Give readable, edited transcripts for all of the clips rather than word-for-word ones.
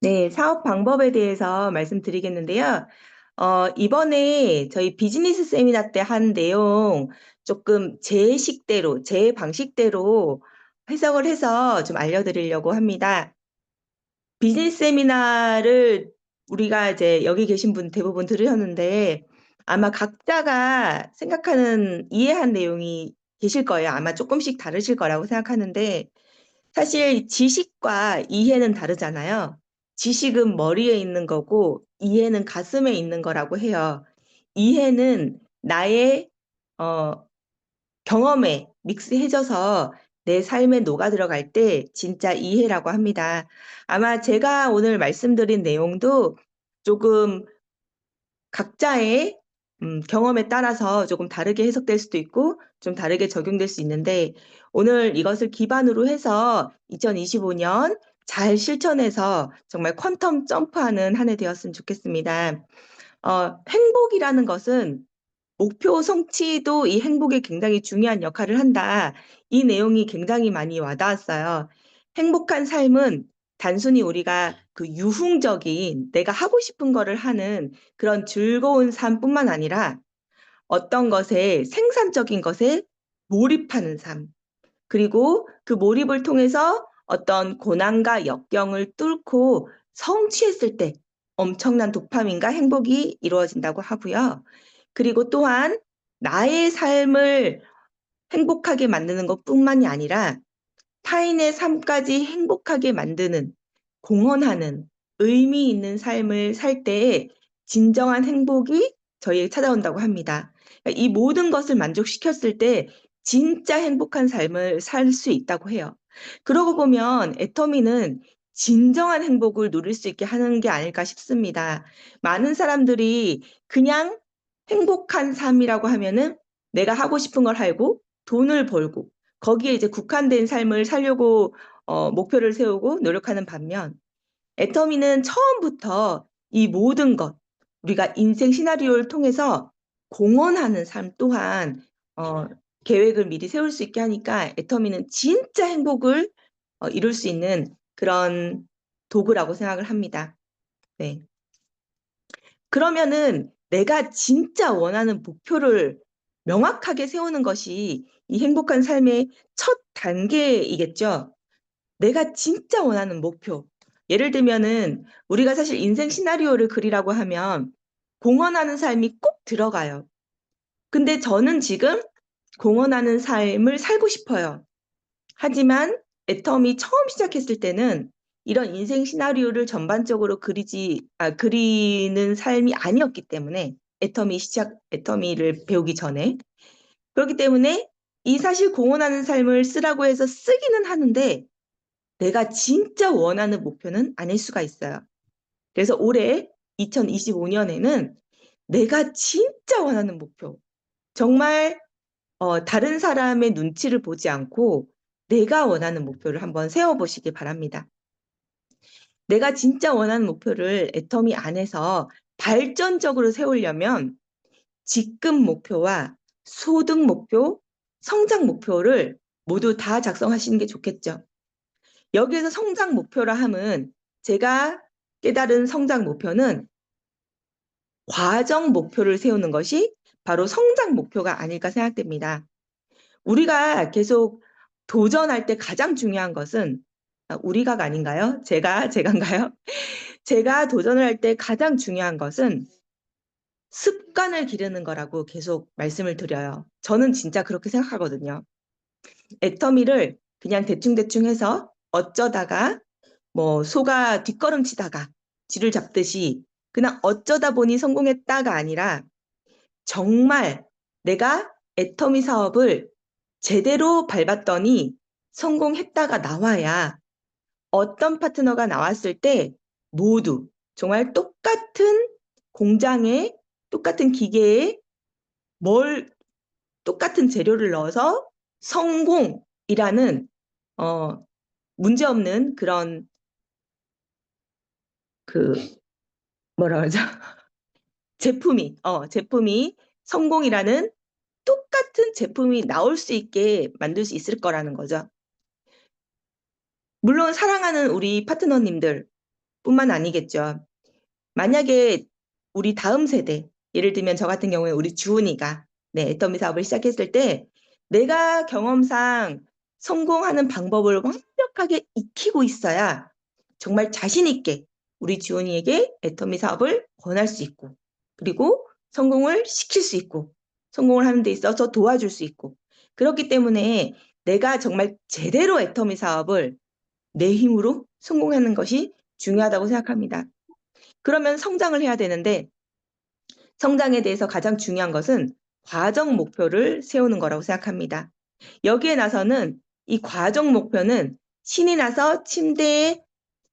네, 사업 방법에 대해서 말씀드리겠는데요. 이번에 저희 비즈니스 세미나 때 한 내용 조금 제 식대로, 제 방식대로 해석을 해서 좀 알려드리려고 합니다. 비즈니스 세미나를 우리가 이제 여기 계신 분 대부분 들으셨는데 아마 각자가 생각하는, 이해한 내용이 계실 거예요. 아마 조금씩 다르실 거라고 생각하는데 사실 지식과 이해는 다르잖아요. 지식은 머리에 있는 거고 이해는 가슴에 있는 거라고 해요. 이해는 나의 어, 경험에 믹스해져서 내 삶에 녹아 들어갈 때 진짜 이해라고 합니다. 아마 제가 오늘 말씀드린 내용도 조금 각자의 경험에 따라서 조금 다르게 해석될 수도 있고 좀 다르게 적용될 수 있는데 오늘 이것을 기반으로 해서 2025년 잘 실천해서 정말 퀀텀 점프하는 한 해 되었으면 좋겠습니다. 행복이라는 것은 목표 성취도 이 행복에 굉장히 중요한 역할을 한다. 이 내용이 굉장히 많이 와닿았어요. 행복한 삶은 단순히 우리가 그 유흥적인 내가 하고 싶은 거를 하는 그런 즐거운 삶뿐만 아니라 어떤 것에 생산적인 것에 몰입하는 삶. 그리고 그 몰입을 통해서 어떤 고난과 역경을 뚫고 성취했을 때 엄청난 도파민과 행복이 이루어진다고 하고요. 그리고 또한 나의 삶을 행복하게 만드는 것뿐만이 아니라 타인의 삶까지 행복하게 만드는, 공헌하는, 의미 있는 삶을 살 때에 진정한 행복이 저희에게 찾아온다고 합니다. 그러니까 이 모든 것을 만족시켰을 때 진짜 행복한 삶을 살 수 있다고 해요. 그러고 보면 애터미는 진정한 행복을 누릴 수 있게 하는 게 아닐까 싶습니다. 많은 사람들이 그냥 행복한 삶이라고 하면은 내가 하고 싶은 걸 하고 돈을 벌고 거기에 이제 국한된 삶을 살려고 목표를 세우고 노력하는 반면 애터미는 처음부터 이 모든 것, 우리가 인생 시나리오를 통해서 공헌하는 삶 또한 어, 계획을 미리 세울 수 있게 하니까 애터미는 진짜 행복을 이룰 수 있는 그런 도구라고 생각을 합니다. 네. 그러면은 내가 진짜 원하는 목표를 명확하게 세우는 것이 이 행복한 삶의 첫 단계이겠죠. 내가 진짜 원하는 목표. 예를 들면은 우리가 사실 인생 시나리오를 그리라고 하면 공헌하는 삶이 꼭 들어가요. 근데 저는 지금 공헌하는 삶을 살고 싶어요. 하지만 애텀이 처음 시작했을 때는 이런 인생 시나리오를 전반적으로 그리는 삶이 아니었기 때문에 애터미를 배우기 전에. 그렇기 때문에 이 사실 공헌하는 삶을 쓰라고 해서 쓰기는 하는데 내가 진짜 원하는 목표는 아닐 수가 있어요. 그래서 올해 2025년에는 내가 진짜 원하는 목표, 정말 다른 사람의 눈치를 보지 않고 내가 원하는 목표를 한번 세워보시기 바랍니다. 내가 진짜 원하는 목표를 애터미 안에서 발전적으로 세우려면 직급 목표와 소득 목표, 성장 목표를 모두 다 작성하시는 게 좋겠죠. 여기에서 성장 목표라 함은 제가 깨달은 성장 목표는 과정 목표를 세우는 것이 바로 성장 목표가 아닐까 생각됩니다. 우리가 계속 도전할 때 가장 중요한 것은 우리가가 아닌가요? 제가인가요? 제가 도전을 할 때 가장 중요한 것은 습관을 기르는 거라고 계속 말씀을 드려요. 저는 진짜 그렇게 생각하거든요. 애터미를 그냥 대충대충 해서 어쩌다가 뭐 소가 뒷걸음치다가 쥐를 잡듯이 그냥 어쩌다 보니 성공했다가 아니라 정말 내가 애터미 사업을 제대로 밟았더니 성공했다가 나와야 어떤 파트너가 나왔을 때 모두 정말 똑같은 공장에 똑같은 기계에 뭘 똑같은 재료를 넣어서 성공이라는 어, 문제없는 그런 그 뭐라 그러죠? 제품이 성공이라는 똑같은 제품이 나올 수 있게 만들 수 있을 거라는 거죠. 물론 사랑하는 우리 파트너님들, 뿐만 아니겠죠. 만약에 우리 다음 세대, 예를 들면 저 같은 경우에 우리 주은이가 애터미 사업을 시작했을 때 내가 경험상 성공하는 방법을 완벽하게 익히고 있어야 정말 자신 있게 우리 주은이에게 애터미 사업을 권할 수 있고, 그리고 성공을 시킬 수 있고, 성공을 하는 데 있어서 도와줄 수 있고, 그렇기 때문에 내가 정말 제대로 애터미 사업을 내 힘으로 성공하는 것이 중요하다고 생각합니다. 그러면 성장을 해야 되는데, 성장에 대해서 가장 중요한 것은 과정 목표를 세우는 거라고 생각합니다. 여기에 나서는 이 과정 목표는 신이 나서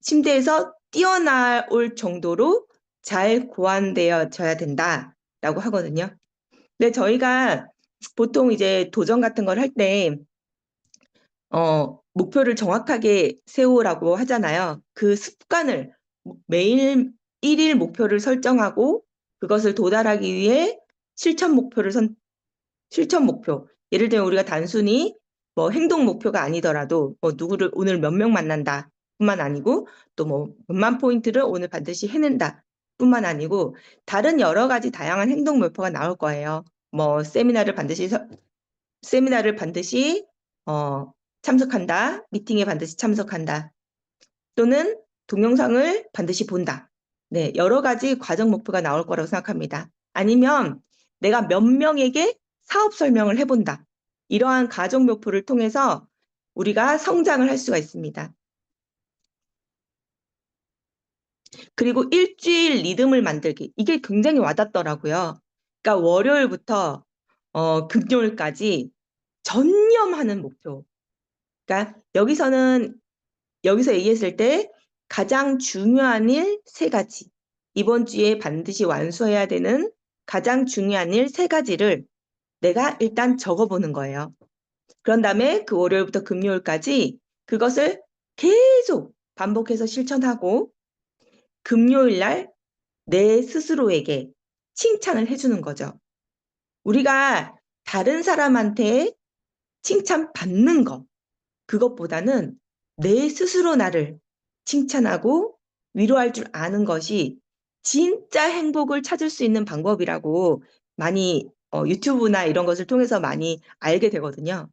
침대에서 뛰어나올 정도로 잘 고안되어져야 된다라고 하거든요. 근데 저희가 보통 이제 도전 같은 걸 할 때, 목표를 정확하게 세우라고 하잖아요. 그 습관을 매일 1일 목표를 설정하고 그것을 도달하기 위해 실천 목표. 예를 들면 우리가 단순히 뭐 행동 목표가 아니더라도 뭐 누구를 오늘 몇 명 만난다 뿐만 아니고 또 뭐 몇만 포인트를 오늘 반드시 해낸다 뿐만 아니고 다른 여러 가지 다양한 행동 목표가 나올 거예요. 뭐 세미나를 반드시 참석한다. 미팅에 반드시 참석한다. 또는 동영상을 반드시 본다. 네, 여러 가지 과정 목표가 나올 거라고 생각합니다. 아니면 내가 몇 명에게 사업 설명을 해본다. 이러한 과정 목표를 통해서 우리가 성장을 할 수가 있습니다. 그리고 일주일 리듬을 만들기. 이게 굉장히 와닿더라고요. 그러니까 월요일부터 금요일까지 전념하는 목표. 그러니까 여기서 얘기했을 때 가장 중요한 일 3가지. 이번 주에 반드시 완수해야 되는 가장 중요한 일 3가지를 내가 일단 적어보는 거예요. 그런 다음에 그 월요일부터 금요일까지 그것을 계속 반복해서 실천하고 금요일 날 내 스스로에게 칭찬을 해주는 거죠. 우리가 다른 사람한테 칭찬받는 거, 그것보다는 내 스스로 나를 칭찬하고 위로할 줄 아는 것이 진짜 행복을 찾을 수 있는 방법이라고 많이 유튜브나 이런 것을 통해서 많이 알게 되거든요.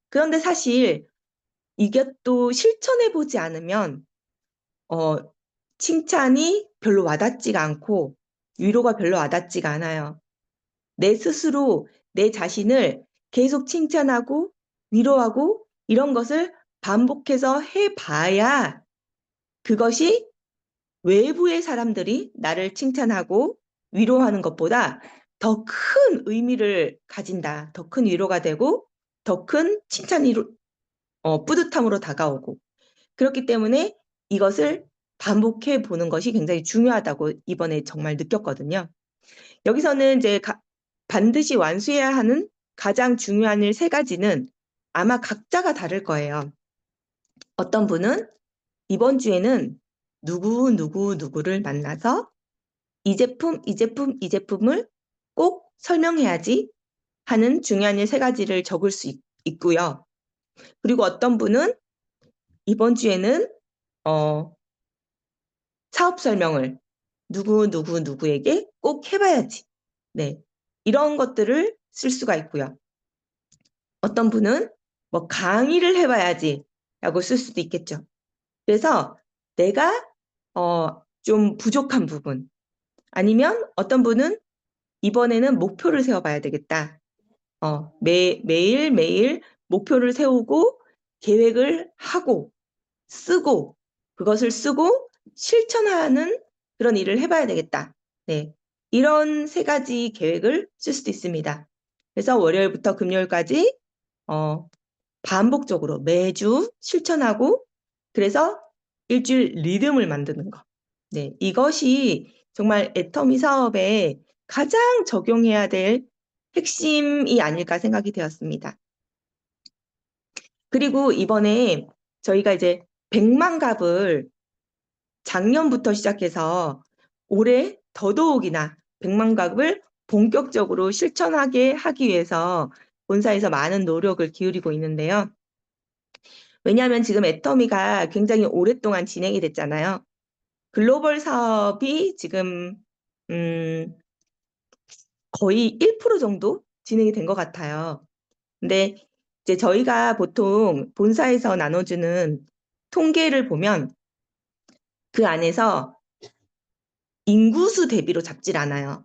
그런데 사실 이게 또 실천해 보지 않으면 어, 칭찬이 별로 와닿지가 않고 위로가 별로 와닿지가 않아요. 내 스스로 내 자신을 계속 칭찬하고 위로하고 이런 것을 반복해서 해봐야 그것이 외부의 사람들이 나를 칭찬하고 위로하는 것보다 더 큰 의미를 가진다. 더 큰 위로가 되고 더 큰 칭찬이 뿌듯함으로 다가오고 그렇기 때문에 이것을 반복해 보는 것이 굉장히 중요하다고 이번에 정말 느꼈거든요. 여기서는 이제 반드시 완수해야 하는 가장 중요한 일 3가지는 아마 각자가 다를 거예요. 어떤 분은 이번 주에는 누구를 만나서 이 제품을 꼭 설명해야지 하는 중요한 일 3가지를 적을 수 있고요. 그리고 어떤 분은 이번 주에는 사업 설명을 누구에게 꼭 해봐야지. 네. 이런 것들을 쓸 수가 있고요. 어떤 분은 뭐 강의를 해봐야지 라고 쓸 수도 있겠죠. 그래서 내가 좀 부족한 부분 아니면 어떤 분은 이번에는 목표를 세워봐야 되겠다. 매일 목표를 세우고 계획을 하고 쓰고 그것을 쓰고 실천하는 그런 일을 해봐야 되겠다. 네. 이런 3가지 계획을 쓸 수도 있습니다. 그래서 월요일부터 금요일까지 반복적으로 매주 실천하고 그래서 일주일 리듬을 만드는 거. 네, 이것이 정말 애터미 사업에 가장 적용해야 될 핵심이 아닐까 생각이 되었습니다. 그리고 이번에 저희가 이제 100만 갑을 작년부터 시작해서 올해 더더욱이나 100만 갑을 본격적으로 실천하게 하기 위해서 본사에서 많은 노력을 기울이고 있는데요. 왜냐하면 지금 애터미가 굉장히 오랫동안 진행이 됐잖아요. 글로벌 사업이 지금 거의 1% 정도 진행이 된 것 같아요. 근데 이제 저희가 보통 본사에서 나눠주는 통계를 보면 그 안에서 인구수 대비로 잡질 않아요.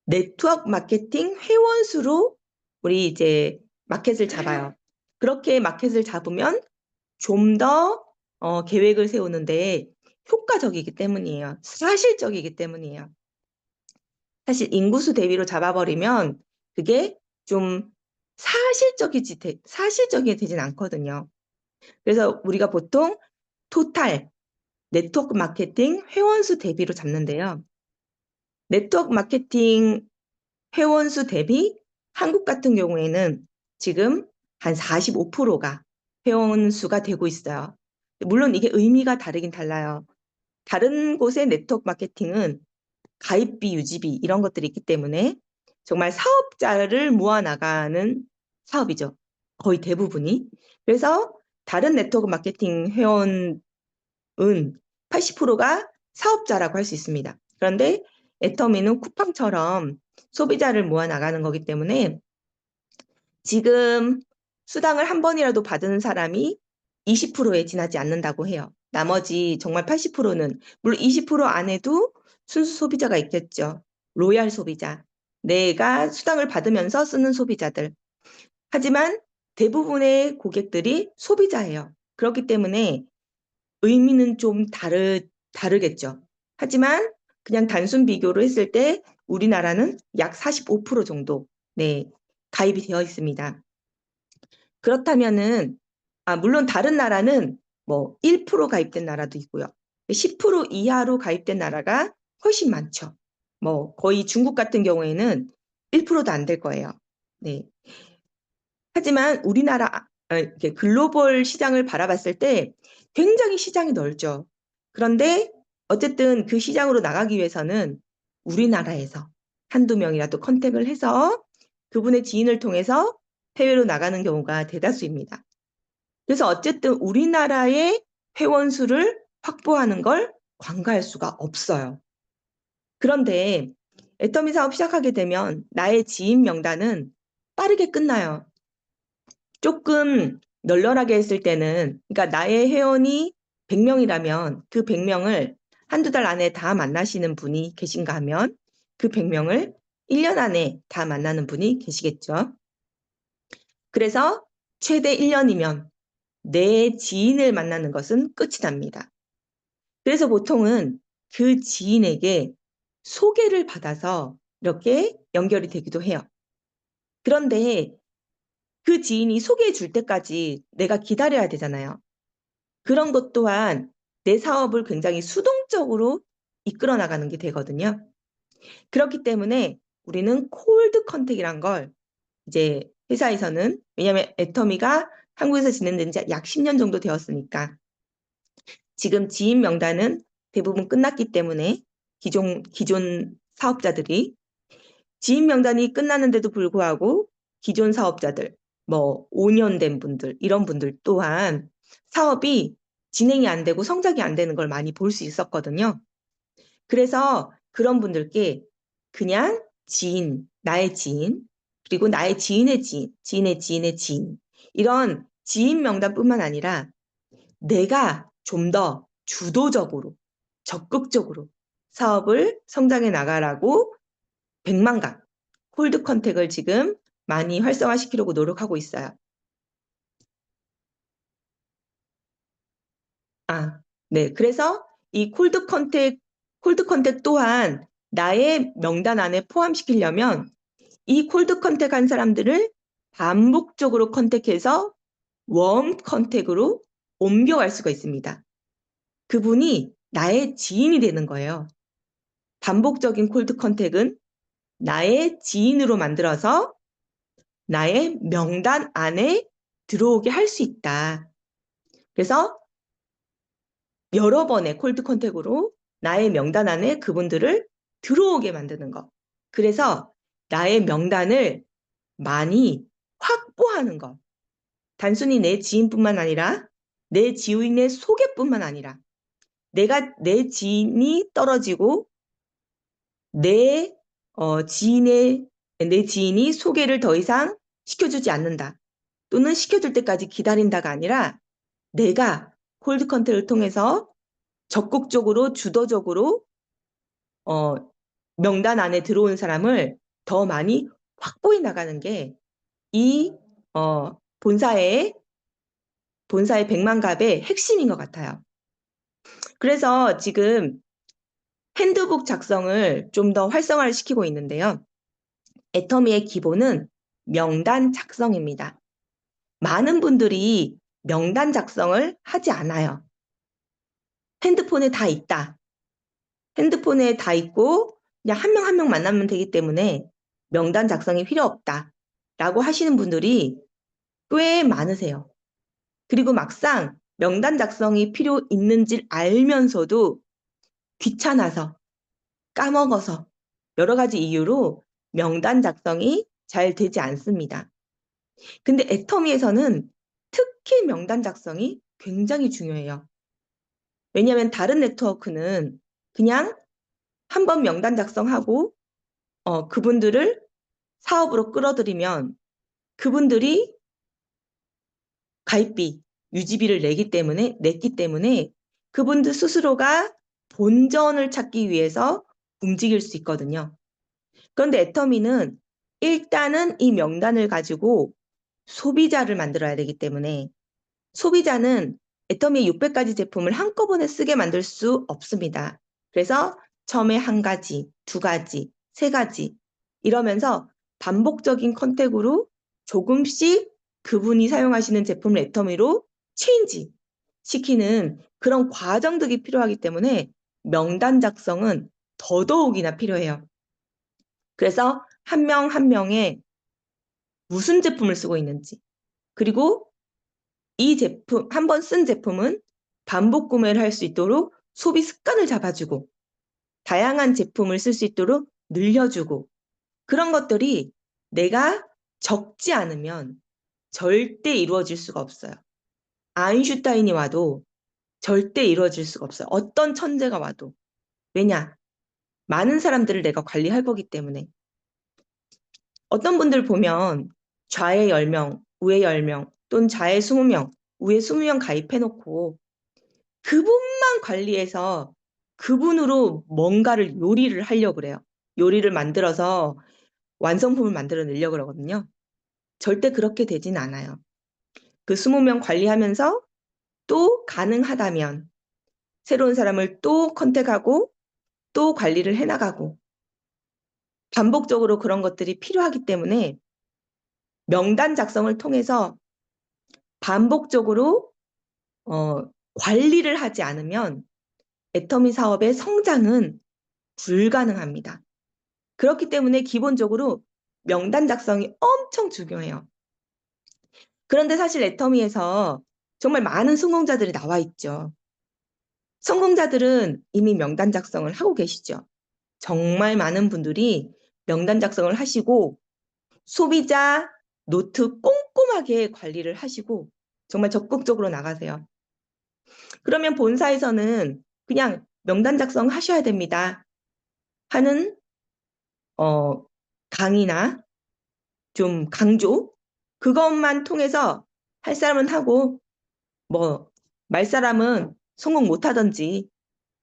네트워크 마케팅 회원 수로 우리 이제 마켓을 잡아요. 그렇게 마켓을 잡으면 좀 더 계획을 세우는데 효과적이기 때문이에요. 사실적이기 때문이에요. 사실 인구수 대비로 잡아버리면 그게 좀 사실적이 되진 않거든요. 그래서 우리가 보통 토탈 네트워크 마케팅 회원수 대비로 잡는데요. 네트워크 마케팅 회원수 대비 한국 같은 경우에는 지금 한 45%가 회원수가 되고 있어요. 물론 이게 의미가 다르긴 달라요. 다른 곳의 네트워크 마케팅은 가입비, 유지비 이런 것들이 있기 때문에 정말 사업자를 모아나가는 사업이죠. 거의 대부분이. 그래서 다른 네트워크 마케팅 회원은 80%가 사업자라고 할 수 있습니다. 그런데 애터미는 쿠팡처럼 소비자를 모아나가는 거기 때문에 지금 수당을 한 번이라도 받은 사람이 20%에 지나지 않는다고 해요. 나머지 정말 80%는 물론 20% 안에도 순수 소비자가 있겠죠. 로얄 소비자. 내가 수당을 받으면서 쓰는 소비자들. 하지만 대부분의 고객들이 소비자예요. 그렇기 때문에 의미는 좀 다르겠죠. 하지만 그냥 단순 비교로 했을 때 우리나라는 약 45% 정도 가입이 되어 있습니다. 그렇다면은 물론 다른 나라는 뭐 1% 가입된 나라도 있고요. 10% 이하로 가입된 나라가 훨씬 많죠. 뭐 거의 중국 같은 경우에는 1%도 안 될 거예요. 네. 하지만 우리나라 이렇게 글로벌 시장을 바라봤을 때 굉장히 시장이 넓죠. 그런데 어쨌든 그 시장으로 나가기 위해서는 우리나라에서 한두 명이라도 컨택을 해서 그분의 지인을 통해서 해외로 나가는 경우가 대다수입니다. 그래서 어쨌든 우리나라의 회원 수를 확보하는 걸 관가할 수가 없어요. 그런데 애터미 사업 시작하게 되면 나의 지인 명단은 빠르게 끝나요. 조금 널널하게 했을 때는, 그러니까 나의 회원이 100명이라면 그 100명을 한두 달 안에 다 만나시는 분이 계신가 하면 그 100명을 1년 안에 다 만나는 분이 계시겠죠. 그래서 최대 1년이면 내 지인을 만나는 것은 끝이 납니다. 그래서 보통은 그 지인에게 소개를 받아서 이렇게 연결이 되기도 해요. 그런데 그 지인이 소개해 줄 때까지 내가 기다려야 되잖아요. 그런 것 또한 내 사업을 굉장히 수동적으로 이끌어 나가는 게 되거든요. 그렇기 때문에 우리는 콜드 컨택이란 걸 이제 회사에서는, 왜냐하면 애터미가 한국에서 진행된 지 약 10년 정도 되었으니까 지금 지인 명단은 대부분 끝났기 때문에 기존 사업자들이 지인 명단이 끝났는데도 불구하고 기존 사업자들, 뭐 5년 된 분들, 이런 분들 또한 사업이 진행이 안 되고 성장이 안 되는 걸 많이 볼 수 있었거든요. 그래서 그런 분들께 그냥 지인, 나의 지인, 그리고 나의 지인의 지인, 지인의 지인의 지인, 이런 지인 명단뿐만 아니라 내가 좀 더 주도적으로, 적극적으로 사업을 성장해 나가라고 100만 가 콜드 컨택을 지금 많이 활성화시키려고 노력하고 있어요. 네. 그래서 이 콜드 컨택 또한 나의 명단 안에 포함시키려면 이 콜드 컨택 한 사람들을 반복적으로 컨택해서 웜 컨택으로 옮겨갈 수가 있습니다. 그분이 나의 지인이 되는 거예요. 반복적인 콜드 컨택은 나의 지인으로 만들어서 나의 명단 안에 들어오게 할 수 있다. 그래서 여러 번의 콜드 컨택으로 나의 명단 안에 그분들을 들어오게 만드는 것. 그래서 나의 명단을 많이 확보하는 것. 단순히 내 지인뿐만 아니라 내 지인의 소개뿐만 아니라 내 지인이 떨어지고 내 지인이 소개를 더 이상 시켜주지 않는다. 또는 시켜줄 때까지 기다린다가 아니라 내가 콜드 컨택을 통해서 적극적으로 주도적으로 명단 안에 들어온 사람을 더 많이 확보해 나가는 게 이 본사의 백만갑의 핵심인 것 같아요. 그래서 지금 핸드북 작성을 좀 더 활성화를 시키고 있는데요. 애터미의 기본은 명단 작성입니다. 많은 분들이 명단 작성을 하지 않아요. 핸드폰에 다 있다. 핸드폰에 다 있고 그냥 한 명 한 명 만나면 되기 때문에 명단 작성이 필요 없다. 라고 하시는 분들이 꽤 많으세요. 그리고 막상 명단 작성이 필요 있는지 알면서도 귀찮아서, 까먹어서 여러 가지 이유로 명단 작성이 잘 되지 않습니다. 근데 애터미에서는 특히 명단 작성이 굉장히 중요해요. 왜냐하면 다른 네트워크는 그냥 한번 명단 작성하고 그분들을 사업으로 끌어들이면 그분들이 가입비, 유지비를 냈기 때문에 그분들 스스로가 본전을 찾기 위해서 움직일 수 있거든요. 그런데 애터미는 일단은 이 명단을 가지고 소비자를 만들어야 되기 때문에 소비자는 애터미의 600가지 제품을 한꺼번에 쓰게 만들 수 없습니다. 그래서 처음에 한 가지, 두 가지, 세 가지 이러면서 반복적인 컨택으로 조금씩 그분이 사용하시는 제품을 애터미로 체인지 시키는 그런 과정들이 필요하기 때문에 명단 작성은 더더욱이나 필요해요. 그래서 한 명 한 명의 무슨 제품을 쓰고 있는지 그리고 이 제품, 한 번 쓴 제품은 반복 구매를 할 수 있도록 소비 습관을 잡아주고 다양한 제품을 쓸 수 있도록 늘려주고 그런 것들이 내가 적지 않으면 절대 이루어질 수가 없어요. 아인슈타인이 와도 절대 이루어질 수가 없어요. 어떤 천재가 와도. 왜냐? 많은 사람들을 내가 관리할 거기 때문에. 어떤 분들 보면 좌에 10명, 우에 10명 또는 좌에 20명, 우에 20명 가입해놓고 그분만 관리해서 그분으로 뭔가를 요리를 하려고 그래요. 요리를 만들어서 완성품을 만들어내려고 그러거든요. 절대 그렇게 되진 않아요. 그 20명 관리하면서 또 가능하다면 새로운 사람을 또 컨택하고 또 관리를 해나가고 반복적으로 그런 것들이 필요하기 때문에 명단 작성을 통해서 반복적으로 관리를 하지 않으면 애터미 사업의 성장은 불가능합니다. 그렇기 때문에 기본적으로 명단 작성이 엄청 중요해요. 그런데 사실 애터미에서 정말 많은 성공자들이 나와 있죠. 성공자들은 이미 명단 작성을 하고 계시죠. 정말 많은 분들이 명단 작성을 하시고 소비자 노트 꼼꼼하게 관리를 하시고 정말 적극적으로 나가세요. 그러면 본사에서는 그냥 명단 작성 하셔야 됩니다 하는 강의나 좀 강조 그것만 통해서 할 사람은 하고 뭐 말 사람은 성공 못 하든지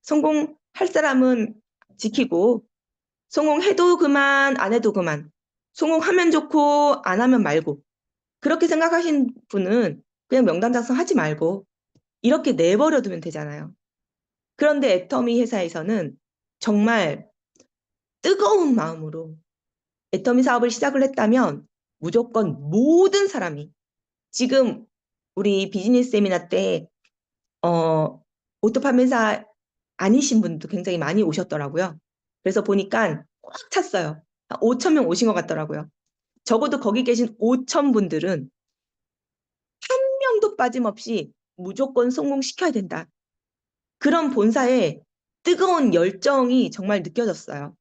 성공할 사람은 지키고 성공해도 그만 안 해도 그만 성공하면 좋고 안 하면 말고 그렇게 생각하신 분은 그냥 명단 작성하지 말고 이렇게 내버려 두면 되잖아요. 그런데 애터미 회사에서는 정말 뜨거운 마음으로 애터미 사업을 시작을 했다면 무조건 모든 사람이 지금 우리 비즈니스 세미나 때 오토 판매사 아니신 분도 굉장히 많이 오셨더라고요. 그래서 보니까 꽉 찼어요. 5천 명 오신 것 같더라고요. 적어도 거기 계신 5천 분들은 한 명도 빠짐없이 무조건 성공시켜야 된다. 그런 본사의 뜨거운 열정이 정말 느껴졌어요.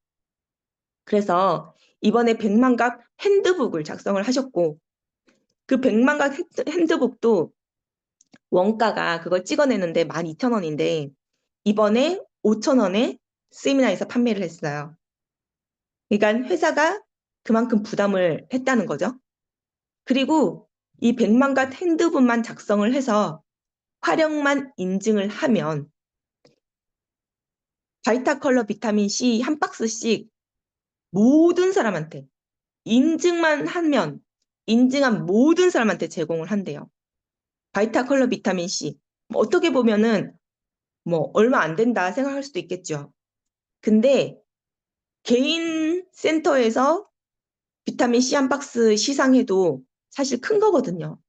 그래서 이번에 100만갑 핸드북을 작성을 하셨고 그 100만갑 핸드북도 원가가 그걸 찍어내는데 12,000원인데 이번에 5,000원에 세미나에서 판매를 했어요. 그러니까 회사가 그만큼 부담을 했다는 거죠. 그리고 이 100만가 핸드북만 작성을 해서 활용만 인증을 하면 바이타컬러 비타민 C 한 박스씩 모든 사람한테 인증만 하면 인증한 모든 사람한테 제공을 한대요. 바이타컬러 비타민 C. 어떻게 보면은 얼마 안 된다 생각할 수도 있겠죠. 근데 개인 센터에서 비타민 C 한 박스 시상해도 사실 큰 거거든요.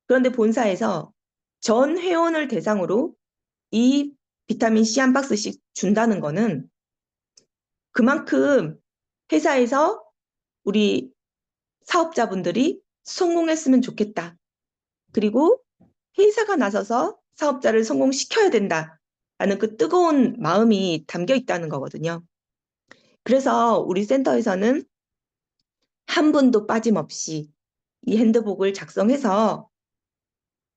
그런데 본사에서 전 회원을 대상으로 이 비타민 C 한 박스씩 준다는 거는 그만큼 회사에서 우리 사업자분들이 성공했으면 좋겠다. 그리고 회사가 나서서 사업자를 성공시켜야 된다라는 그 뜨거운 마음이 담겨 있다는 거거든요. 그래서 우리 센터에서는 한 분도 빠짐없이 이 핸드북을 작성해서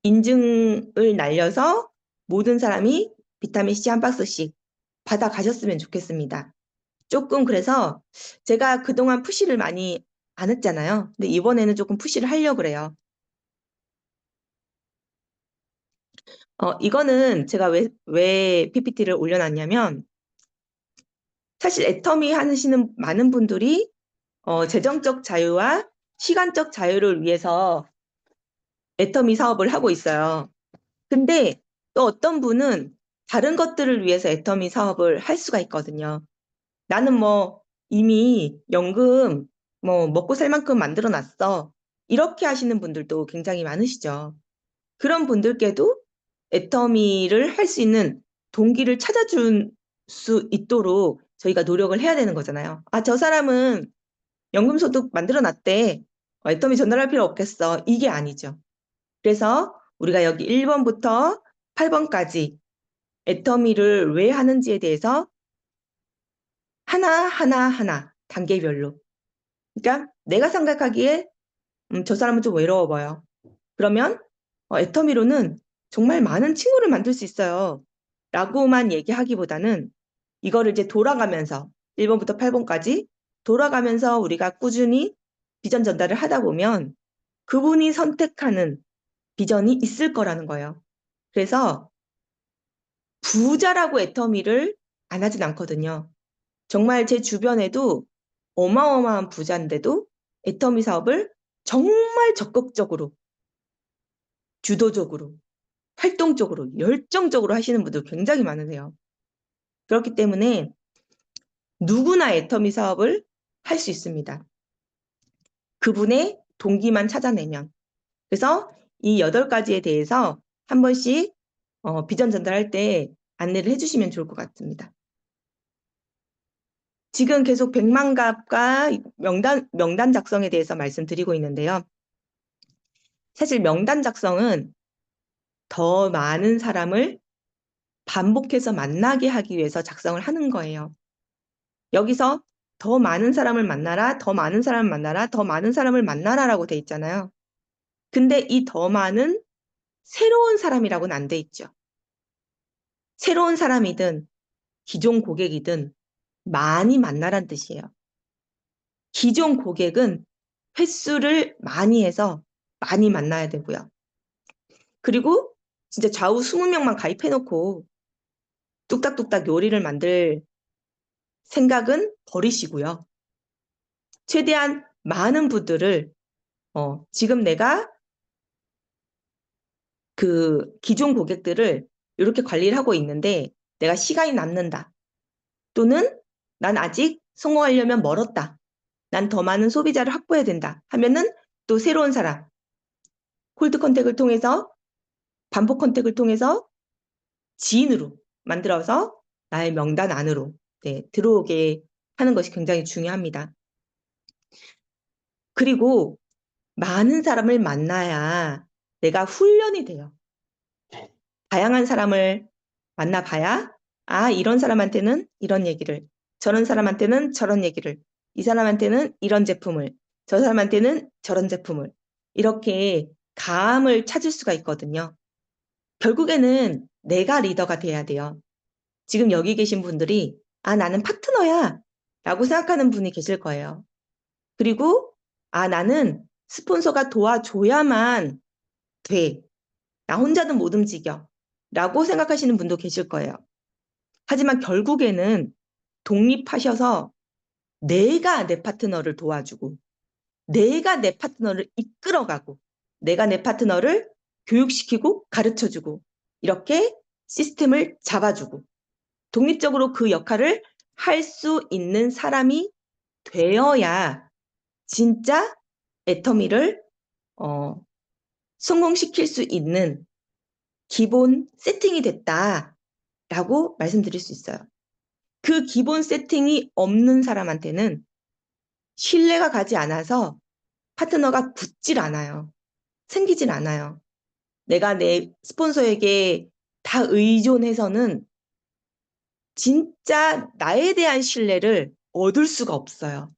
인증을 날려서 모든 사람이 비타민 C 한 박스씩 받아 가셨으면 좋겠습니다. 조금 그래서 제가 그동안 푸시를 많이 안 했잖아요. 근데 이번에는 조금 푸시를 하려고 그래요. 이거는 제가 왜 PPT를 올려놨냐면 사실 애터미 하시는 많은 분들이 재정적 자유와 시간적 자유를 위해서 애터미 사업을 하고 있어요. 근데 또 어떤 분은 다른 것들을 위해서 애터미 사업을 할 수가 있거든요. 나는 이미 연금 먹고 살 만큼 만들어 놨어. 이렇게 하시는 분들도 굉장히 많으시죠. 그런 분들께도 애터미를 할 수 있는 동기를 찾아줄 수 있도록 저희가 노력을 해야 되는 거잖아요. 아, 저 사람은 연금소득 만들어 놨대. 애터미 전달할 필요 없겠어. 이게 아니죠. 그래서 우리가 여기 1번부터 8번까지 애터미를 왜 하는지에 대해서 하나 단계별로. 그러니까 내가 생각하기에 저 사람은 좀 외로워 보여. 그러면 애터미로는 정말 많은 친구를 만들 수 있어요. 라고만 얘기하기보다는 이거를 이제 돌아가면서 1번부터 8번까지 돌아가면서 우리가 꾸준히 비전 전달을 하다 보면 그분이 선택하는 비전이 있을 거라는 거예요. 그래서 부자라고 애터미를 안 하진 않거든요. 정말 제 주변에도 어마어마한 부자인데도 애터미 사업을 정말 적극적으로, 주도적으로, 활동적으로, 열정적으로 하시는 분들 굉장히 많으세요. 그렇기 때문에 누구나 애터미 사업을 할 수 있습니다. 그분의 동기만 찾아내면. 그래서 이 8가지에 대해서 한 번씩 비전 전달할 때 안내를 해주시면 좋을 것 같습니다. 지금 계속 100만갑과 명단 작성에 대해서 말씀드리고 있는데요. 사실 명단 작성은 더 많은 사람을 반복해서 만나게 하기 위해서 작성을 하는 거예요. 여기서 더 많은 사람을 만나라, 더 많은 사람을 만나라, 더 많은 사람을 만나라라고 돼 있잖아요. 근데 이 더 많은 새로운 사람이라고는 안 돼 있죠. 새로운 사람이든 기존 고객이든 많이 만나란 뜻이에요. 기존 고객은 횟수를 많이 해서 많이 만나야 되고요. 그리고 진짜 좌우 20명만 가입해놓고 뚝딱뚝딱 요리를 만들 생각은 버리시고요. 최대한 많은 분들을 지금 내가 그 기존 고객들을 이렇게 관리를 하고 있는데 내가 시간이 남는다. 또는 난 아직 성공하려면 멀었다. 난 더 많은 소비자를 확보해야 된다. 하면은 또 새로운 사람, 콜드 컨택을 통해서 반복 컨택을 통해서 지인으로 만들어서 나의 명단 안으로 들어오게 하는 것이 굉장히 중요합니다. 그리고 많은 사람을 만나야 내가 훈련이 돼요. 다양한 사람을 만나봐야 이런 사람한테는 이런 얘기를, 저런 사람한테는 저런 얘기를, 이 사람한테는 이런 제품을, 저 사람한테는 저런 제품을 이렇게 감을 찾을 수가 있거든요. 결국에는 내가 리더가 돼야 돼요. 지금 여기 계신 분들이 아, 나는 파트너야 라고 생각하는 분이 계실 거예요. 그리고 아, 나는 스폰서가 도와줘야만 돼. 나 혼자는 못 움직여. 라고 생각하시는 분도 계실 거예요. 하지만 결국에는 독립하셔서 내가 내 파트너를 도와주고 내가 내 파트너를 이끌어가고 내가 내 파트너를 교육시키고 가르쳐주고 이렇게 시스템을 잡아주고 독립적으로 그 역할을 할 수 있는 사람이 되어야 진짜 애터미를 성공시킬 수 있는 기본 세팅이 됐다라고 말씀드릴 수 있어요. 그 기본 세팅이 없는 사람한테는 신뢰가 가지 않아서 파트너가 붙질 않아요. 생기질 않아요. 내가 내 스폰서에게 다 의존해서는 진짜 나에 대한 신뢰를 얻을 수가 없어요.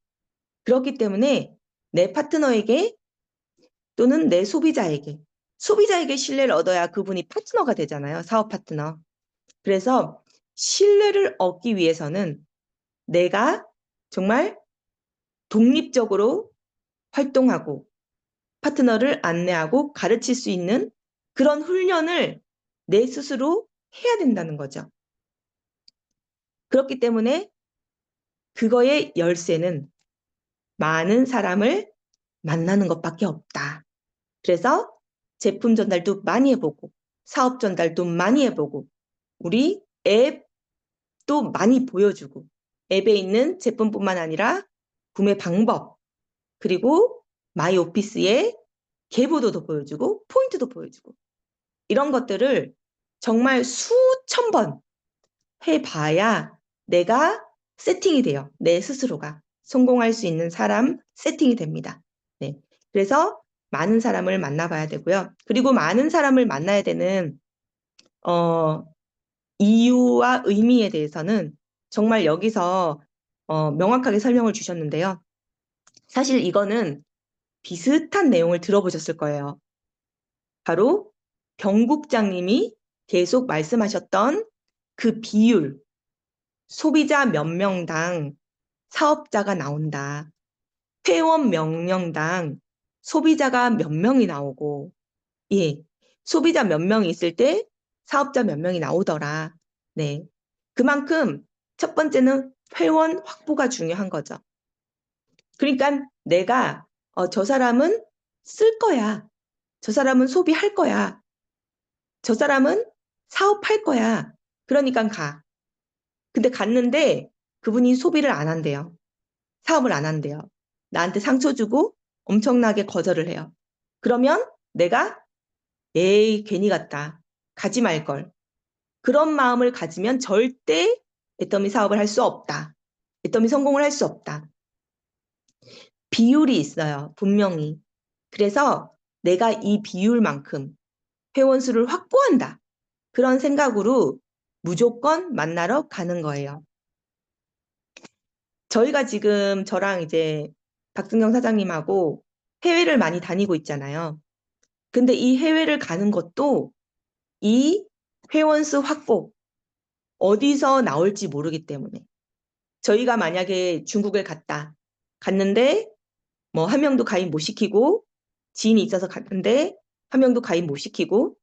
그렇기 때문에 내 파트너에게 또는 내 소비자에게 신뢰를 얻어야 그분이 파트너가 되잖아요. 사업 파트너. 그래서 신뢰를 얻기 위해서는 내가 정말 독립적으로 활동하고 파트너를 안내하고 가르칠 수 있는 그런 훈련을 내 스스로 해야 된다는 거죠. 그렇기 때문에 그거의 열쇠는 많은 사람을 만나는 것밖에 없다. 그래서 제품 전달도 많이 해보고 사업 전달도 많이 해보고 우리 앱도 많이 보여주고 앱에 있는 제품뿐만 아니라 구매 방법 그리고 마이 오피스의 계보도도 보여주고 포인트도 보여주고 이런 것들을 정말 수천 번 해봐야 내가 세팅이 돼요. 내 스스로가 성공할 수 있는 사람 세팅이 됩니다. 네. 그래서 많은 사람을 만나봐야 되고요. 그리고 많은 사람을 만나야 되는 이유와 의미에 대해서는 정말 여기서 명확하게 설명을 주셨는데요. 사실 이거는 비슷한 내용을 들어보셨을 거예요. 바로 병국장님이 계속 말씀하셨던 그 비율, 소비자 몇 명당 사업자가 나온다. 회원 몇 명당 소비자가 몇 명이 나오고, 예, 소비자 몇 명이 있을 때 사업자 몇 명이 나오더라. 네. 그만큼 첫 번째는 회원 확보가 중요한 거죠. 그러니까 내가 저 사람은 쓸 거야. 저 사람은 소비할 거야. 저 사람은 사업할 거야. 그러니까 가. 근데 갔는데 그분이 소비를 안 한대요. 사업을 안 한대요. 나한테 상처 주고 엄청나게 거절을 해요. 그러면 내가 에이 괜히 갔다. 가지 말걸. 그런 마음을 가지면 절대 애터미 사업을 할 수 없다. 애터미 성공을 할 수 없다. 비율이 있어요. 분명히. 그래서 내가 이 비율만큼 회원 수를 확보한다. 그런 생각으로 무조건 만나러 가는 거예요. 저희가 지금 저랑 이제 박승경 사장님하고 해외를 많이 다니고 있잖아요. 근데 이 해외를 가는 것도 이 회원수 확보, 어디서 나올지 모르기 때문에. 저희가 만약에 중국을 갔는데 뭐 한 명도 가입 못 시키고 지인이 있어서 갔는데 한 명도 가입 못 시키고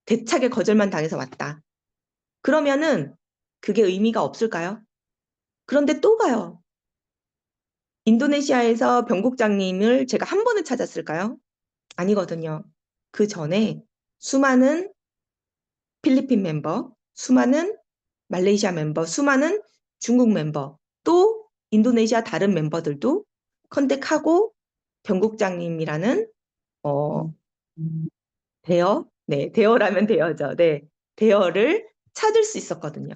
대차게 거절만 당해서 왔다. 그러면은 그게 의미가 없을까요? 그런데 또 가요. 인도네시아에서 병국장님을 제가 한 번을 찾았을까요? 아니거든요. 그 전에 수많은 필리핀 멤버, 수많은 말레이시아 멤버, 수많은 중국 멤버, 또 인도네시아 다른 멤버들도 컨택하고 병국장님이라는 어, 네, 대어라면 대어죠. 네, 대어를 찾을 수 있었거든요.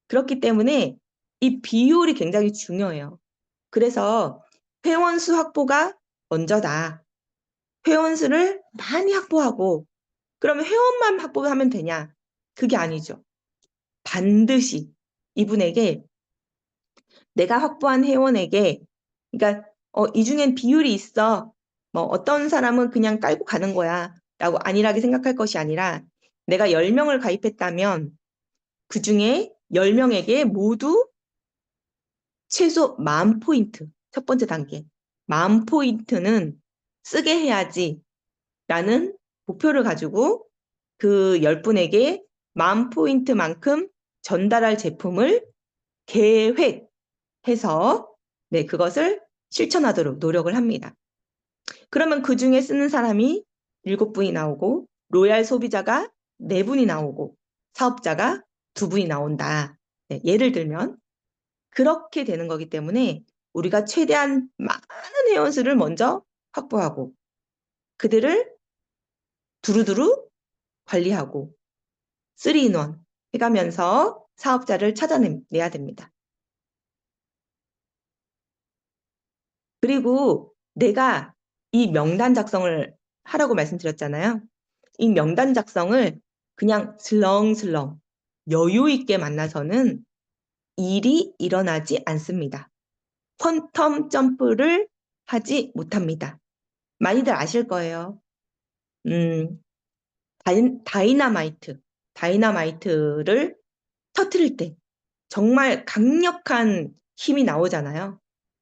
그렇기 때문에 이 비율이 굉장히 중요해요. 그래서 회원수 확보가 먼저다. 회원수를 많이 확보하고 그러면 회원만 확보하면 되냐? 그게 아니죠. 반드시 이분에게 내가 확보한 회원에게 그러니까 이 중엔 비율이 있어. 뭐 어떤 사람은 그냥 깔고 가는 거야. 라고 안일하게 생각할 것이 아니라 내가 10명을 가입했다면 그중에 10명에게 모두 최소 10,000포인트. 첫 번째 단계. 10,000포인트는 쓰게 해야지 라는 목표를 가지고 그 10분에게 10,000포인트만큼 전달할 제품을 계획해서 네, 그것을 실천하도록 노력을 합니다. 그러면 그 중에 쓰는 사람이 7분이 나오고 로얄 소비자가 4분이 나오고 사업자가 2분이 나온다. 네, 예를 들면 그렇게 되는 거기 때문에 우리가 최대한 많은 회원수를 먼저 확보하고 그들을 두루두루 관리하고 3-in-1 해가면서 사업자를 찾아내야 됩니다. 그리고 내가 이 명단 작성을 하라고 말씀드렸잖아요. 이 명단 작성을 그냥 슬렁슬렁 여유 있게 만나서는 일이 일어나지 않습니다. 퀀텀 점프를 하지 못합니다. 많이들 아실 거예요. 다이나마이트를 터뜨릴 때 정말 강력한 힘이 나오잖아요.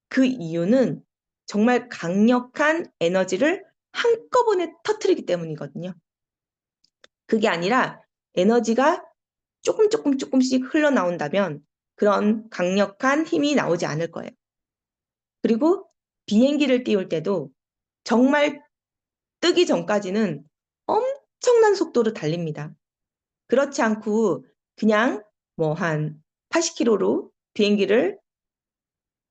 그 이유는 정말 강력한 에너지를 한꺼번에 터뜨리기 때문이거든요. 그게 아니라 에너지가 조금씩 흘러나온다면 그런 강력한 힘이 나오지 않을 거예요. 그리고 비행기를 띄울 때도 정말 뜨기 전까지는 엄청난 속도로 달립니다. 그렇지 않고 그냥 뭐 한 80km로 비행기를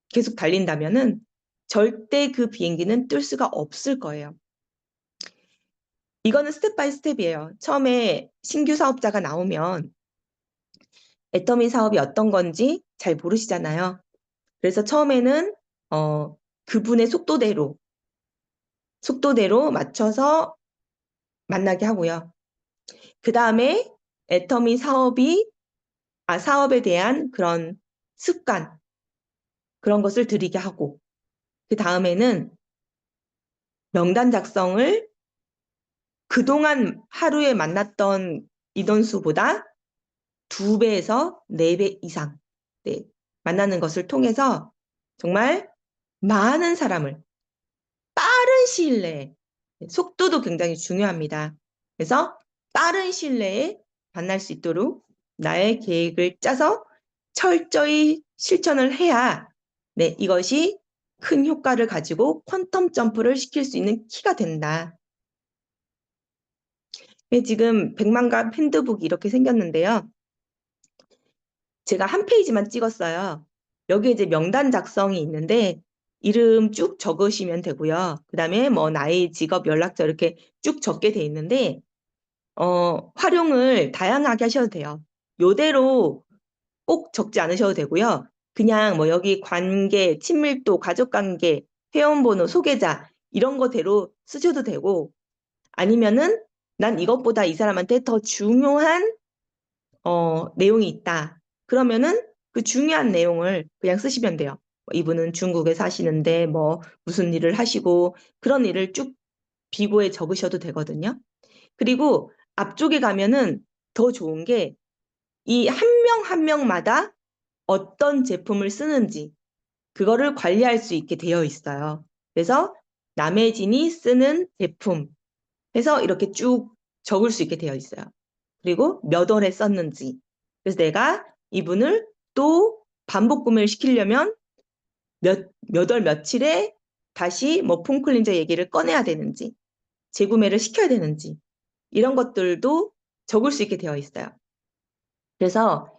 계속 달린다면은 절대 그 비행기는 뜰 수가 없을 거예요. 이거는 스텝 바이 스텝이에요. 처음에 신규 사업자가 나오면 애터미 사업이 어떤 건지 잘 모르시잖아요. 그래서 처음에는 그분의 속도대로 맞춰서 만나게 하고요. 그 다음에 애터미 사업에 대한 그런 습관, 그런 것을 들이게 하고, 그 다음에는 명단 작성을 그동안 하루에 만났던 인원수보다 2배에서 4배 이상 만나는 것을 통해서 정말 많은 사람을 빠른 시일 내에, 속도도 굉장히 중요합니다. 그래서 빠른 시일 내에 만날 수 있도록 나의 계획을 짜서 철저히 실천을 해야 이것이 큰 효과를 가지고 퀀텀 점프를 시킬 수 있는 키가 된다. 지금 100만갑 핸드북이 이렇게 생겼는데요. 제가 한 페이지만 찍었어요. 여기에 이제 명단 작성이 있는데 이름 쭉 적으시면 되고요. 그 다음에 뭐 나이, 직업, 연락처 이렇게 쭉 적게 돼 있는데 활용을 다양하게 하셔도 돼요. 요대로 꼭 적지 않으셔도 되고요. 그냥 뭐 여기 관계, 친밀도, 가족관계, 회원번호, 소개자 이런 거대로 쓰셔도 되고 아니면은 난 이것보다 이 사람한테 더 중요한 내용이 있다. 그러면은 그 중요한 내용을 그냥 쓰시면 돼요. 이분은 중국에 사시는데 뭐 무슨 일을 하시고 그런 일을 쭉 비고에 적으셔도 되거든요. 그리고 앞쪽에 가면은 더 좋은 게 이 한 명 한 명마다 어떤 제품을 쓰는지 그거를 관리할 수 있게 되어 있어요. 그래서 남혜진이 쓰는 제품 해서 이렇게 쭉 적을 수 있게 되어 있어요. 그리고 몇 월에 썼는지. 그래서 내가 이분을 또 반복 구매를 시키려면 몇 월 며칠에 다시 뭐 폼클린저 얘기를 꺼내야 되는지, 재구매를 시켜야 되는지 이런 것들도 적을 수 있게 되어 있어요. 그래서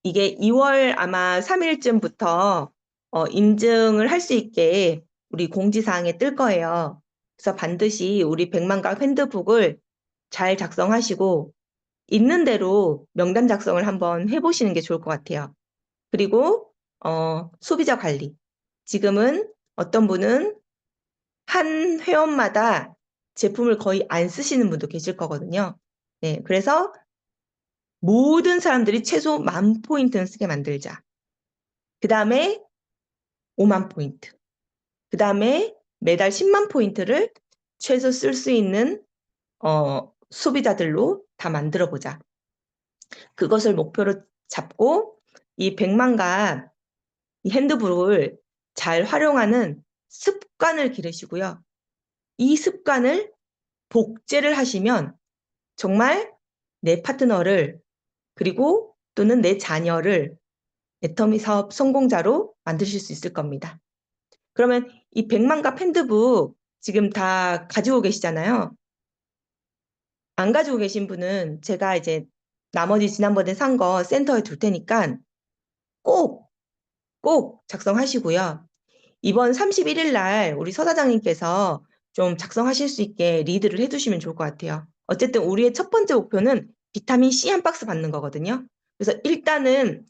이게 2월 아마 3일쯤부터 인증을 할 수 있게 우리 공지사항에 뜰 거예요. 그래서 반드시 우리 100만갑 핸드북을 잘 작성하시고 있는 대로 명단 작성을 한번 해보시는 게 좋을 것 같아요. 그리고 소비자 관리. 지금은 어떤 분은 한 회원마다 제품을 거의 안 쓰시는 분도 계실 거거든요. 네, 그래서 모든 사람들이 최소 10,000포인트는 쓰게 만들자. 그 다음에 50,000포인트. 그 다음에 매달 100,000포인트를 최소 쓸 수 있는 소비자들로 다 만들어 보자. 그것을 목표로 잡고 이 백만갑 이 핸드북을 잘 활용하는 습관을 기르시고요. 이 습관을 복제를 하시면 정말 내 파트너를 그리고 또는 내 자녀를 애터미 사업 성공자로 만드실 수 있을 겁니다. 그러면 이 백만갑 핸드북 지금 다 가지고 계시잖아요. 안 가지고 계신 분은 제가 이제 나머지 지난번에 산 거 센터에 둘 테니까 꼭, 꼭 작성하시고요. 이번 31일 날 우리 서 사장님께서 좀 작성하실 수 있게 리드를 해주시면 좋을 것 같아요. 어쨌든 우리의 첫 번째 목표는 비타민 C 한 박스 받는 거거든요. 그래서 일단은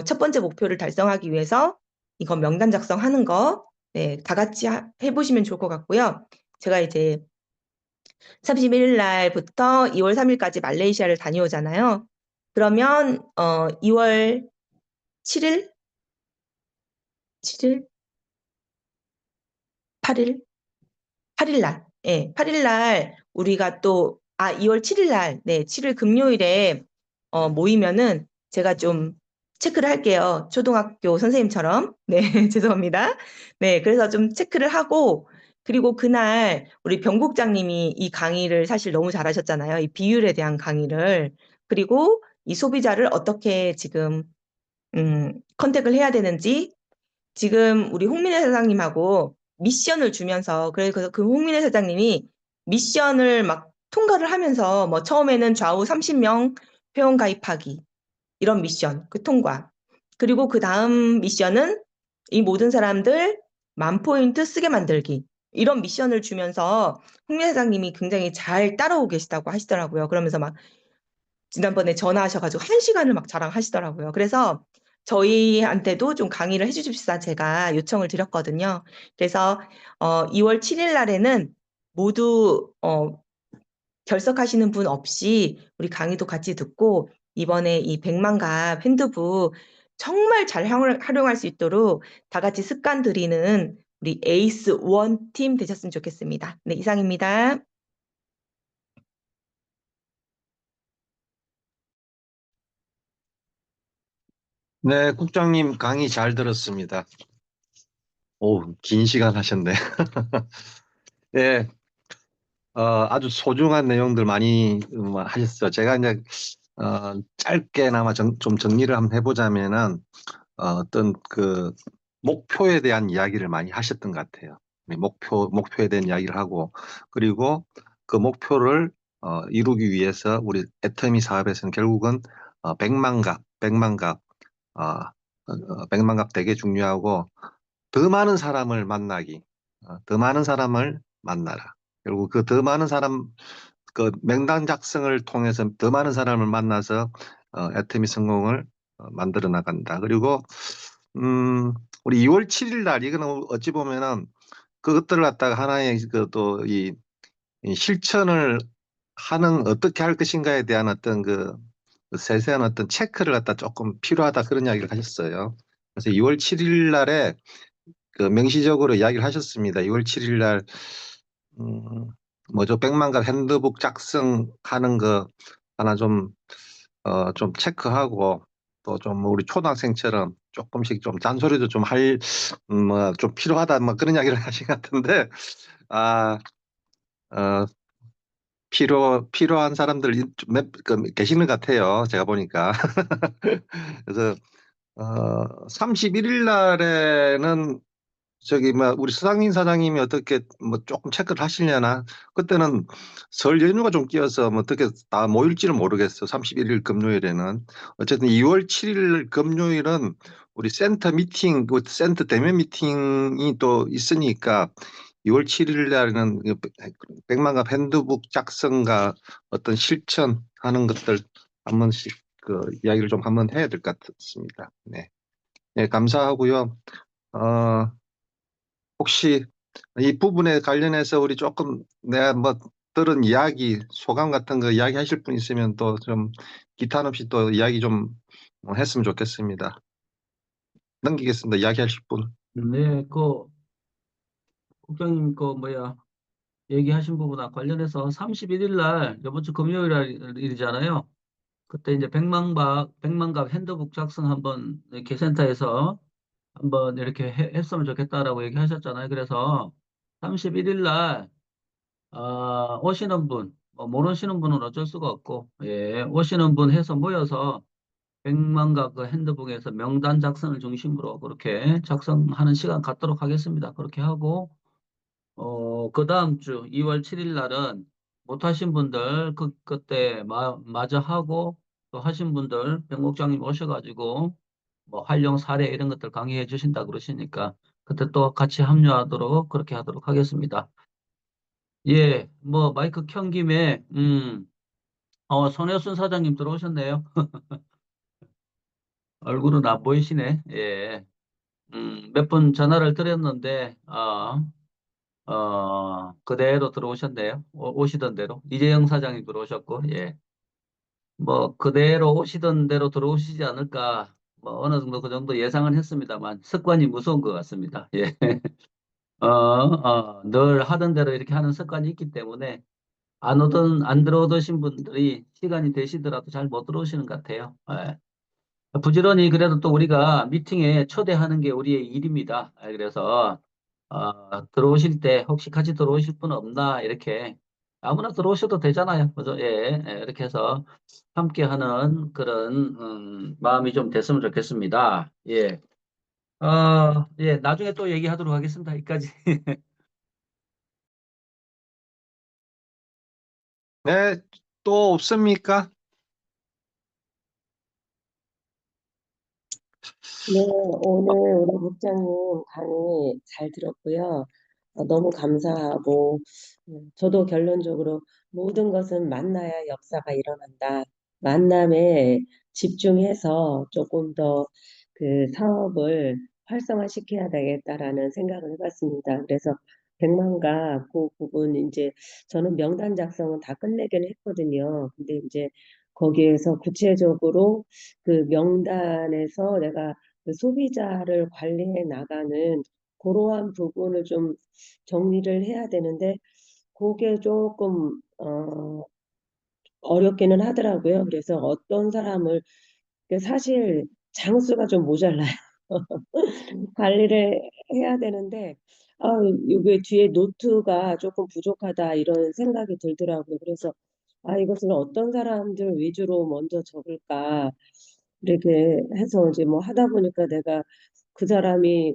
첫 번째 목표를 달성하기 위해서 이거 명단 작성하는 거, 네, 다 같이 해보시면 좋을 것 같고요. 제가 이제 31일 날부터 2월 3일까지 말레이시아를 다녀오잖아요. 그러면 2월 7일, 7일, 8일, 8일 날, 예, 8일 날 우리가 또 2월 7일 날, 네, 7일 금요일에 모이면은 제가 좀 체크를 할게요. 초등학교 선생님처럼. 네, 죄송합니다. 네, 그래서 좀 체크를 하고 그리고 그날 우리 병국장님이 이 강의를 사실 너무 잘하셨잖아요. 이 비율에 대한 강의를. 그리고 이 소비자를 어떻게 지금 컨택을 해야 되는지 지금 우리 홍민혜 사장님하고 미션을 주면서 그래서 그 홍민혜 사장님이 미션을 막 통과를 하면서 뭐 처음에는 좌우 30명 회원 가입하기 이런 미션 그 통과 그리고 그 다음 미션은 이 모든 사람들 10,000포인트 쓰게 만들기 이런 미션을 주면서 홍민혜 사장님이 굉장히 잘 따라오고 계시다고 하시더라고요. 그러면서 막 지난번에 전화하셔가지고 1시간을 막 자랑하시더라고요. 그래서 저희한테도 좀 강의를 해주십사 제가 요청을 드렸거든요. 그래서 2월 7일 날에는 모두 결석하시는 분 없이 우리 강의도 같이 듣고 이번에 이 백만갑 핸드북 정말 잘 활용할 수 있도록 다 같이 습관 들이는 우리 에이스 원팀 되셨으면 좋겠습니다. 네, 이상입니다. 네, 국장님 강의 잘 들었습니다. 오, 긴 시간 하셨네. 네, 아주 소중한 내용들 많이 하셨어요. 제가 이제 짧게나마 좀 정리를 한번 해보자면은 어떤 그 목표에 대한 이야기를 많이 하셨던 것 같아요. 네, 목표에 대한 이야기를 하고 그리고 그 목표를 이루기 위해서 우리 애터미 사업에서는 결국은 백만갑, 백만갑 되게 중요하고 더 많은 사람을 만나기, 더 많은 사람을 만나라. 결국 그 더 많은 사람, 그 명단 작성을 통해서 더 많은 사람을 만나서 애터미 성공을 만들어 나간다. 그리고 우리 2월 7일 날 이거는 어찌 보면은 그것들을 갖다가 하나의 그또이 실천을 하는 어떻게 할 것인가에 대한 어떤 그 세세한 어떤 체크를 갖다 조금 필요하다 그런 이야기를 하셨어요. 그래서 2월 7일 날에 그 명시적으로 이야기를 하셨습니다. 2월 7일 날 음, 뭐죠? 백만갑 핸드북 작성하는 거 하나 좀 체크하고 또 좀 우리 초등학생처럼 조금씩 좀 잔소리도 좀 뭐 좀 필요하다 뭐 그런 이야기를 하신 것 같은데 아, 어, 필요한 사람들 계시는 것 같아요. 제가 보니까. 그래서 31일 날에는 저기 뭐 우리 서상민 사장님이 어떻게 뭐 조금 체크를 하시려나 그때는 설 연휴가 좀 끼어서 뭐 어떻게 다 모일지는 모르겠어. 31일 금요일에는 어쨌든 2월 7일 금요일은 우리 센터 미팅 그 센터 대면 미팅이 또 있으니까 2월 7일 날에는 백만갑 핸드북 작성과 어떤 실천하는 것들 한 번씩 그 이야기를 좀 한번 해야 될 것 같습니다. 네. 네, 감사하고요. 어, 혹시 이 부분에 관련해서 우리 조금 내가 뭐 들은 이야기, 소감 같은 거 이야기 하실 분 있으면 또 좀 기탄 없이 또 이야기 좀 했으면 좋겠습니다. 넘기겠습니다. 이야기하실 분. 네, 국장님, 얘기하신 부분과 관련해서 31일 날, 이번 주 금요일 날 일이잖아요. 그때 이제 백만갑 핸드북 작성 한번 이렇게 센터에서 한번 이렇게 했으면 좋겠다라고 얘기하셨잖아요. 그래서 31일 날 오시는 분, 못 오시는 분은 어쩔 수가 없고, 예, 오시는 분 해서 모여서 백만갑 그 핸드북에서 명단 작성을 중심으로 그렇게 작성하는 시간 갖도록 하겠습니다. 그렇게 하고, 그 다음 주 2월 7일 날은 못 하신 분들 그때 마저 하고 또 하신 분들 병 목장님 오셔가지고 뭐 활용 사례 이런 것들 강의해 주신다 그러시니까 그때 또 같이 합류하도록 그렇게 하도록 하겠습니다. 예, 뭐 마이크 켠 김에 손혜순 사장님 들어오셨네요. 얼굴은 안 보이시네. 예, 몇 분 전화를 드렸는데 그대로 들어오셨네요. 오시던 대로. 이재영 사장님 들어오셨고, 예. 뭐, 그대로 오시던 대로 들어오시지 않을까. 뭐, 어느 정도 그 정도 예상은 했습니다만, 습관이 무서운 것 같습니다. 예. 늘 하던 대로 이렇게 하는 습관이 있기 때문에, 안 들어오신 분들이 시간이 되시더라도 잘 못 들어오시는 것 같아요. 예. 부지런히 그래도 또 우리가 미팅에 초대하는 게 우리의 일입니다. 그래서 들어오실 때 혹시 같이 들어오실 분 없나 이렇게 아무나 들어오셔도 되잖아요. 그죠? 예, 예, 이렇게 해서 함께하는 그런 마음이 좀 됐으면 좋겠습니다. 예, 예, 나중에 또 얘기하도록 하겠습니다. 여기까지. 네, 또 없습니까? 네, 오늘 우리 국장님 강의 잘 들었고요. 너무 감사하고, 저도 결론적으로 모든 것은 만나야 역사가 일어난다. 만남에 집중해서 조금 더 그 사업을 활성화시켜야 되겠다라는 생각을 해봤습니다. 그래서 백만가 그 부분 이제 저는 명단 작성은 다 끝내긴 했거든요. 근데 이제 거기에서 구체적으로 그 명단에서 내가 그 소비자를 관리해 나가는 그러한 부분을 좀 정리를 해야 되는데 그게 조금 어렵기는 하더라고요. 그래서 어떤 사람을 사실 장수가 좀 모자라요. 관리를 해야 되는데 아, 이게 뒤에 노트가 조금 부족하다 이런 생각이 들더라고요. 그래서 이것은 어떤 사람들 위주로 먼저 적을까 이렇게 해서 이제 뭐 하다 보니까 내가 그 사람이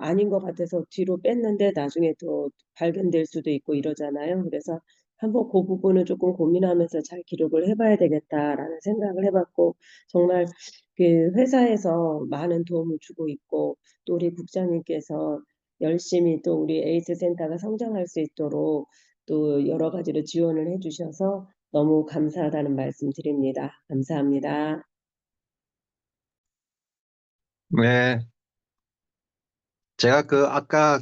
아닌 것 같아서 뒤로 뺐는데 나중에 또 발견될 수도 있고 이러잖아요. 그래서 한번 그 부분을 조금 고민하면서 잘 기록을 해봐야 되겠다라는 생각을 해봤고 정말 그 회사에서 많은 도움을 주고 있고 또 우리 국장님께서 열심히 또 우리 에이스 센터가 성장할 수 있도록 또 여러 가지로 지원을 해주셔서 너무 감사하다는 말씀 드립니다. 감사합니다. 네, 제가 아까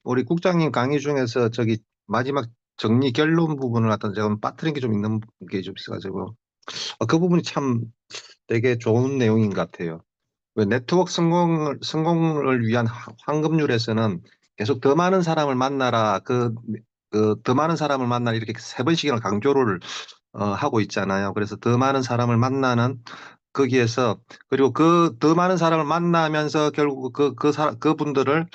우리 국장님 강의 중에서 저기 마지막 정리 결론 부분을 갖다 제가 빠뜨린 게 좀 있는 게 좀 있어가지고 그 부분이 참 되게 좋은 내용인 것 같아요. 왜 네트워크 성공을 위한 황금률에서는 계속 더 많은 사람을 만나라, 더 많은 사람을 만나라 이렇게 세 번씩이나 강조를 하고 있잖아요. 그래서 더 많은 사람을 만나는 거기에서 그리고 그 더 많은 사람을 만나면서 결국 그분들을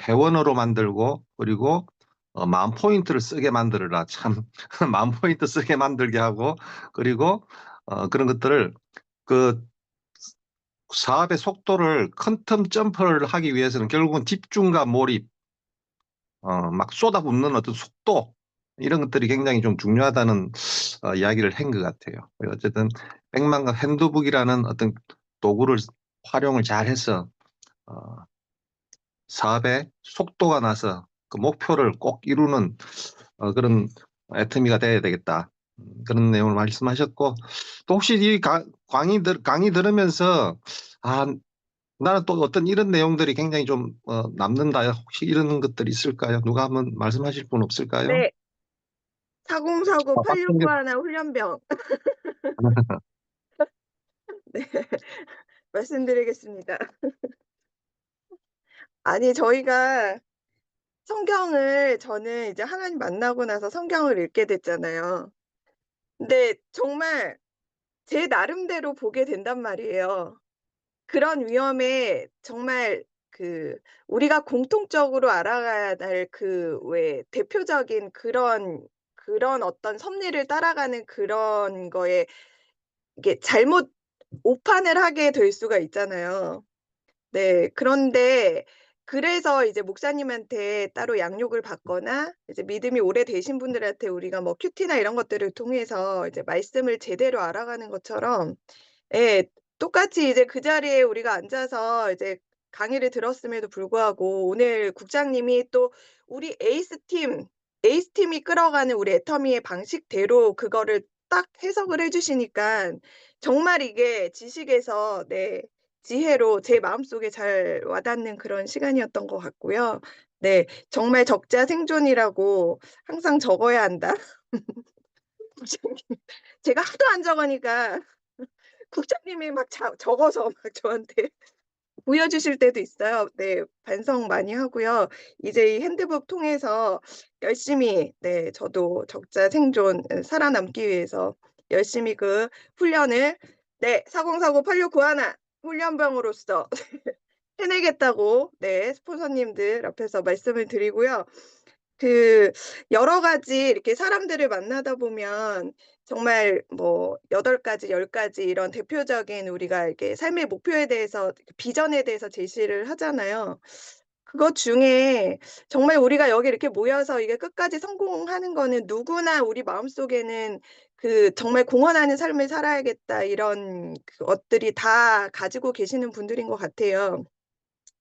회원으로 만들고 그리고 만 포인트를 쓰게 만들어라. 참, 만 포인트 쓰게 만들게 하고 그리고 그런 것들을 그 사업의 속도를 퀀텀 점프를 하기 위해서는 결국은 집중과 몰입, 막 쏟아붓는 어떤 속도, 이런 것들이 굉장히 좀 중요하다는 이야기를 한 것 같아요. 어쨌든 백만갑 핸드북이라는 어떤 도구를 활용을 잘 해서 어, 사업의 속도가 나서 그 목표를 꼭 이루는 그런 애터미가 돼야 되겠다. 그런 내용을 말씀하셨고 또 혹시 이 강의 들으면서 아 나는 또 어떤 이런 내용들이 굉장히 좀 남는다. 혹시 이런 것들이 있을까요? 누가 한번 말씀하실 분 없을까요? 네, 4049 박성규 8691 훈련병. 네, 말씀드리겠습니다. 아니, 저희가 저는 이제 하나님 만나고 나서 성경을 읽게 됐잖아요. 근데 정말 제 나름대로 보게 된단 말이에요. 그런 위험에 정말 우리가 공통적으로 알아가야 할 왜 대표적인 그런 어떤 섭리를 따라가는 그런 거에 이게 잘못 오판을 하게 될 수가 있잖아요. 네. 그런데 그래서 이제 목사님한테 따로 양육을 받거나 이제 믿음이 오래되신 분들한테 우리가 뭐 큐티나 이런 것들을 통해서 이제 말씀을 제대로 알아가는 것처럼 예. 똑같이 이제 그 자리에 우리가 앉아서 이제 강의를 들었음에도 불구하고 오늘 국장님이 또 우리 에이스팀이 끌어가는 우리 애터미의 방식대로 그거를 딱 해석을 해 주시니깐 정말 이게 지식에서 네 지혜로 제 마음속에 잘 와닿는 그런 시간이었던 것 같고요. 네. 정말 적자 생존이라고 항상 적어야 한다. 국장님 제가 하도 안 적으니까 국장님이 막 적어서 막 저한테 보여주실 때도 있어요. 네. 반성 많이 하고요. 이제 이 핸드북 통해서 열심히 네 저도 적자 생존 살아남기 위해서 열심히 그 훈련을 네 404 8691 훈련병으로서 해내겠다고 네 스폰서님들 앞에서 말씀을 드리고요. 여러 가지 이렇게 사람들을 만나다 보면 정말 뭐 8 가지 10 가지 이런 대표적인 우리가 이렇게 삶의 목표에 대해서 비전에 대해서 제시를 하잖아요. 그것 중에 정말 우리가 여기 이렇게 모여서 이게 끝까지 성공하는 거는 누구나 우리 마음속에는 정말 '공헌하는 삶을 살아야겠다.' 이런 것들이 다 가지고 계시는 분들인 것 같아요.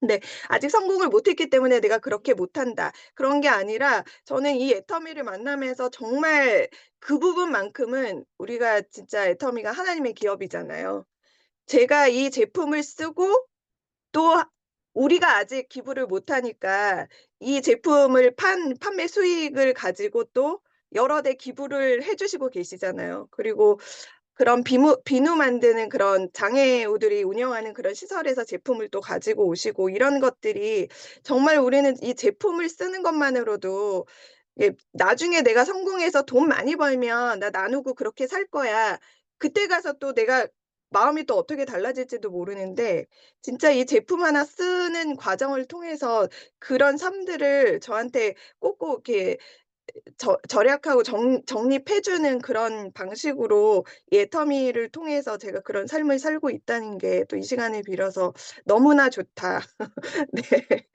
네. 아직 성공을 못 했기 때문에 '내가 그렇게 못한다.' 그런 게 아니라 저는 이 애터미를 만나면서 정말 그 부분만큼은 우리가 진짜 애터미가 하나님의 기업이잖아요. 제가 이 제품을 쓰고 또 우리가 아직 기부를 못 하니까 이 제품을 판매 수익을 가지고 또 여러 대 기부를 해 주시고 계시잖아요. 그리고 그런 비누 만드는 그런 장애우들이 운영하는 그런 시설에서 제품을 또 가지고 오시고 이런 것들이 정말 우리는 이 제품을 쓰는 것만으로도 예 '나중에 내가 성공해서 돈 많이 벌면 나 나누고 그렇게 살 거야.' 그때 가서 또 내가 마음이 또 어떻게 달라질지도 모르는데 진짜 이 제품 하나 쓰는 과정을 통해서 그런 삶들을 저한테 꼭꼭 이렇게 절약하고 정립해 주는 그런 방식으로 이 애터미를 통해서 제가 그런 삶을 살고 있다는 게 또 이 시간을 빌어서 "너무나 좋다." 네.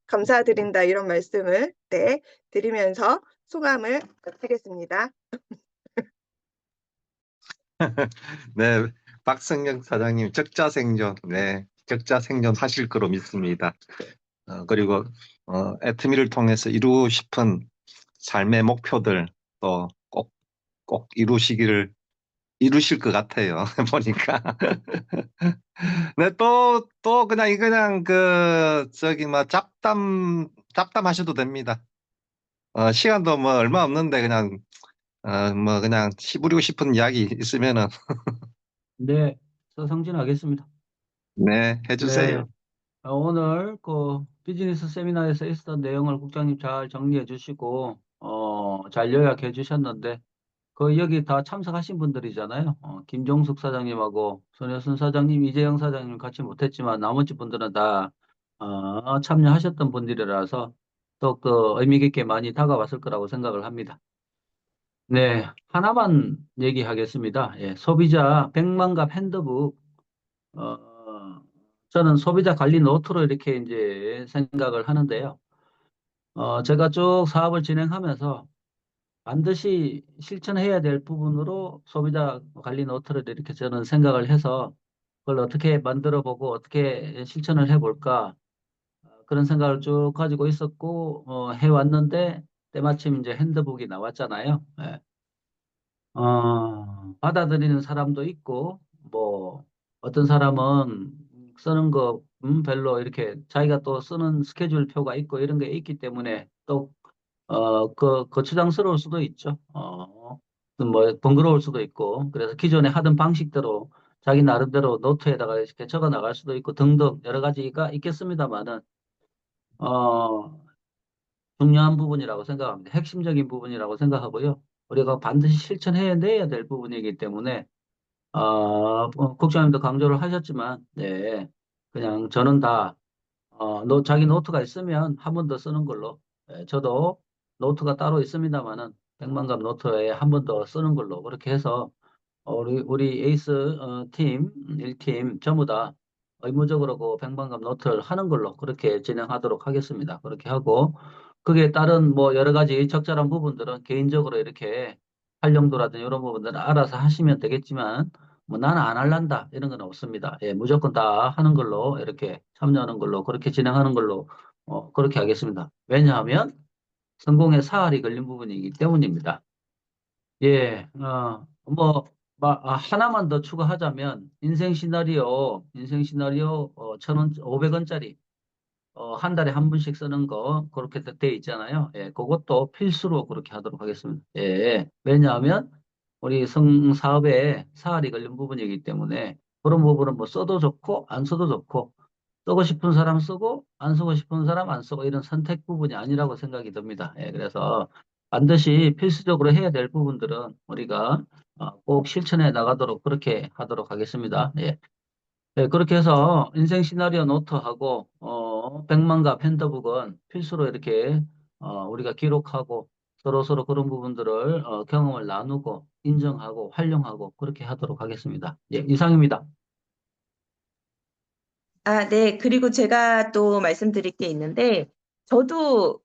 "감사드린다." 이런 말씀을 네 드리면서 소감을 마치겠습니다. 네. 박성경 사장님 적자 생존. 네. 적자 생존 하실 거로 믿습니다. 그리고 애터미를 통해서 이루고 싶은 삶의 목표들 또 꼭 이루실 것 같아요. 보니까. 네, 또 그냥 저기 뭐 잡담하셔도 됩니다. 시간도 뭐 얼마 없는데 그냥 뭐 그냥 시부리고 싶은 이야기 있으면은 네, 서성진하겠습니다. 네, 네, 해주세요. 오늘 그 비즈니스 세미나에서 있었던 내용을 국장님 잘 정리해 주시고, 잘 요약해 주셨는데, 여기 다 참석하신 분들이잖아요. 김종숙 사장님하고 손효순 사장님, 이재영 사장님 같이 못했지만 나머지 분들은 다 참여하셨던 분들이라서 또 의미 깊게 많이 다가왔을 거라고 생각을 합니다. 네, 하나만 얘기하겠습니다. 예, 소비자 100만갑 핸드북, 저는 소비자 관리 노트로 이렇게 이제 생각을 하는데요. 제가 쭉 사업을 진행하면서 반드시 실천해야 될 부분으로 소비자 관리 노트를 이렇게 저는 생각을 해서 그걸 어떻게 만들어 보고 어떻게 실천을 해볼까 그런 생각을 쭉 가지고 있었고 해왔는데 때마침 이제 핸드북이 나왔잖아요. 예. 받아들이는 사람도 있고 뭐 어떤 사람은 쓰는 거 별로 이렇게 자기가 또 쓰는 스케줄표가 있고 이런 게 있기 때문에 또 거추장스러울 수도 있죠. 뭐, 번거로울 수도 있고, 그래서 기존에 하던 방식대로 자기 나름대로 노트에다가 이렇게 적어 나갈 수도 있고 등등 여러 가지가 있겠습니다만은, 어, 중요한 부분이라고 생각합니다. 핵심적인 부분이라고 생각하고요. 우리가 반드시 실천해내야 될 부분이기 때문에, 국장님도 강조를 하셨지만, 네, 그냥 저는 다 자기 노트가 있으면 한 번 더 쓰는 걸로. 예, 저도 노트가 따로 있습니다만은 100만갑 노트에 한 번 더 쓰는 걸로 그렇게 해서 우리 에이스 팀 1팀 전부 다 의무적으로 그 100만갑 노트를 하는 걸로 그렇게 진행하도록 하겠습니다. 그렇게 하고 그게 따른 뭐 여러 가지 적절한 부분들은 개인적으로 이렇게 활용도라든지 이런 부분들은 알아서 하시면 되겠지만 뭐 나는 안 할란다 이런 건 없습니다. 예, 무조건 다 하는 걸로 이렇게 참여하는 걸로 그렇게 진행하는 걸로 그렇게 하겠습니다. 왜냐하면 성공에 사활이 걸린 부분이기 때문입니다. 예, 하나만 더 추가하자면 인생 시나리오 1,000원, 500원짜리 한 달에 한 분씩 쓰는 거 그렇게 돼 있잖아요. 예, 그것도 필수로 그렇게 하도록 하겠습니다. 예, 왜냐하면 우리 사업에 사활이 걸린 부분이기 때문에 그런 부분은 뭐 써도 좋고 안 써도 좋고 쓰고 싶은 사람 쓰고 안 쓰고 싶은 사람 안 쓰고 이런 선택 부분이 아니라고 생각이 듭니다. 예, 그래서 반드시 필수적으로 해야 될 부분들은 우리가 꼭 실천해 나가도록 그렇게 하도록 하겠습니다. 예. 네, 그렇게 해서 인생 시나리오 노트하고 100만갑 핸드북은 필수로 이렇게 우리가 기록하고 서로 그런 부분들을 경험을 나누고 인정하고 활용하고 그렇게 하도록 하겠습니다. 예, 이상입니다. 아, 네. 그리고 제가 또 말씀드릴 게 있는데, 저도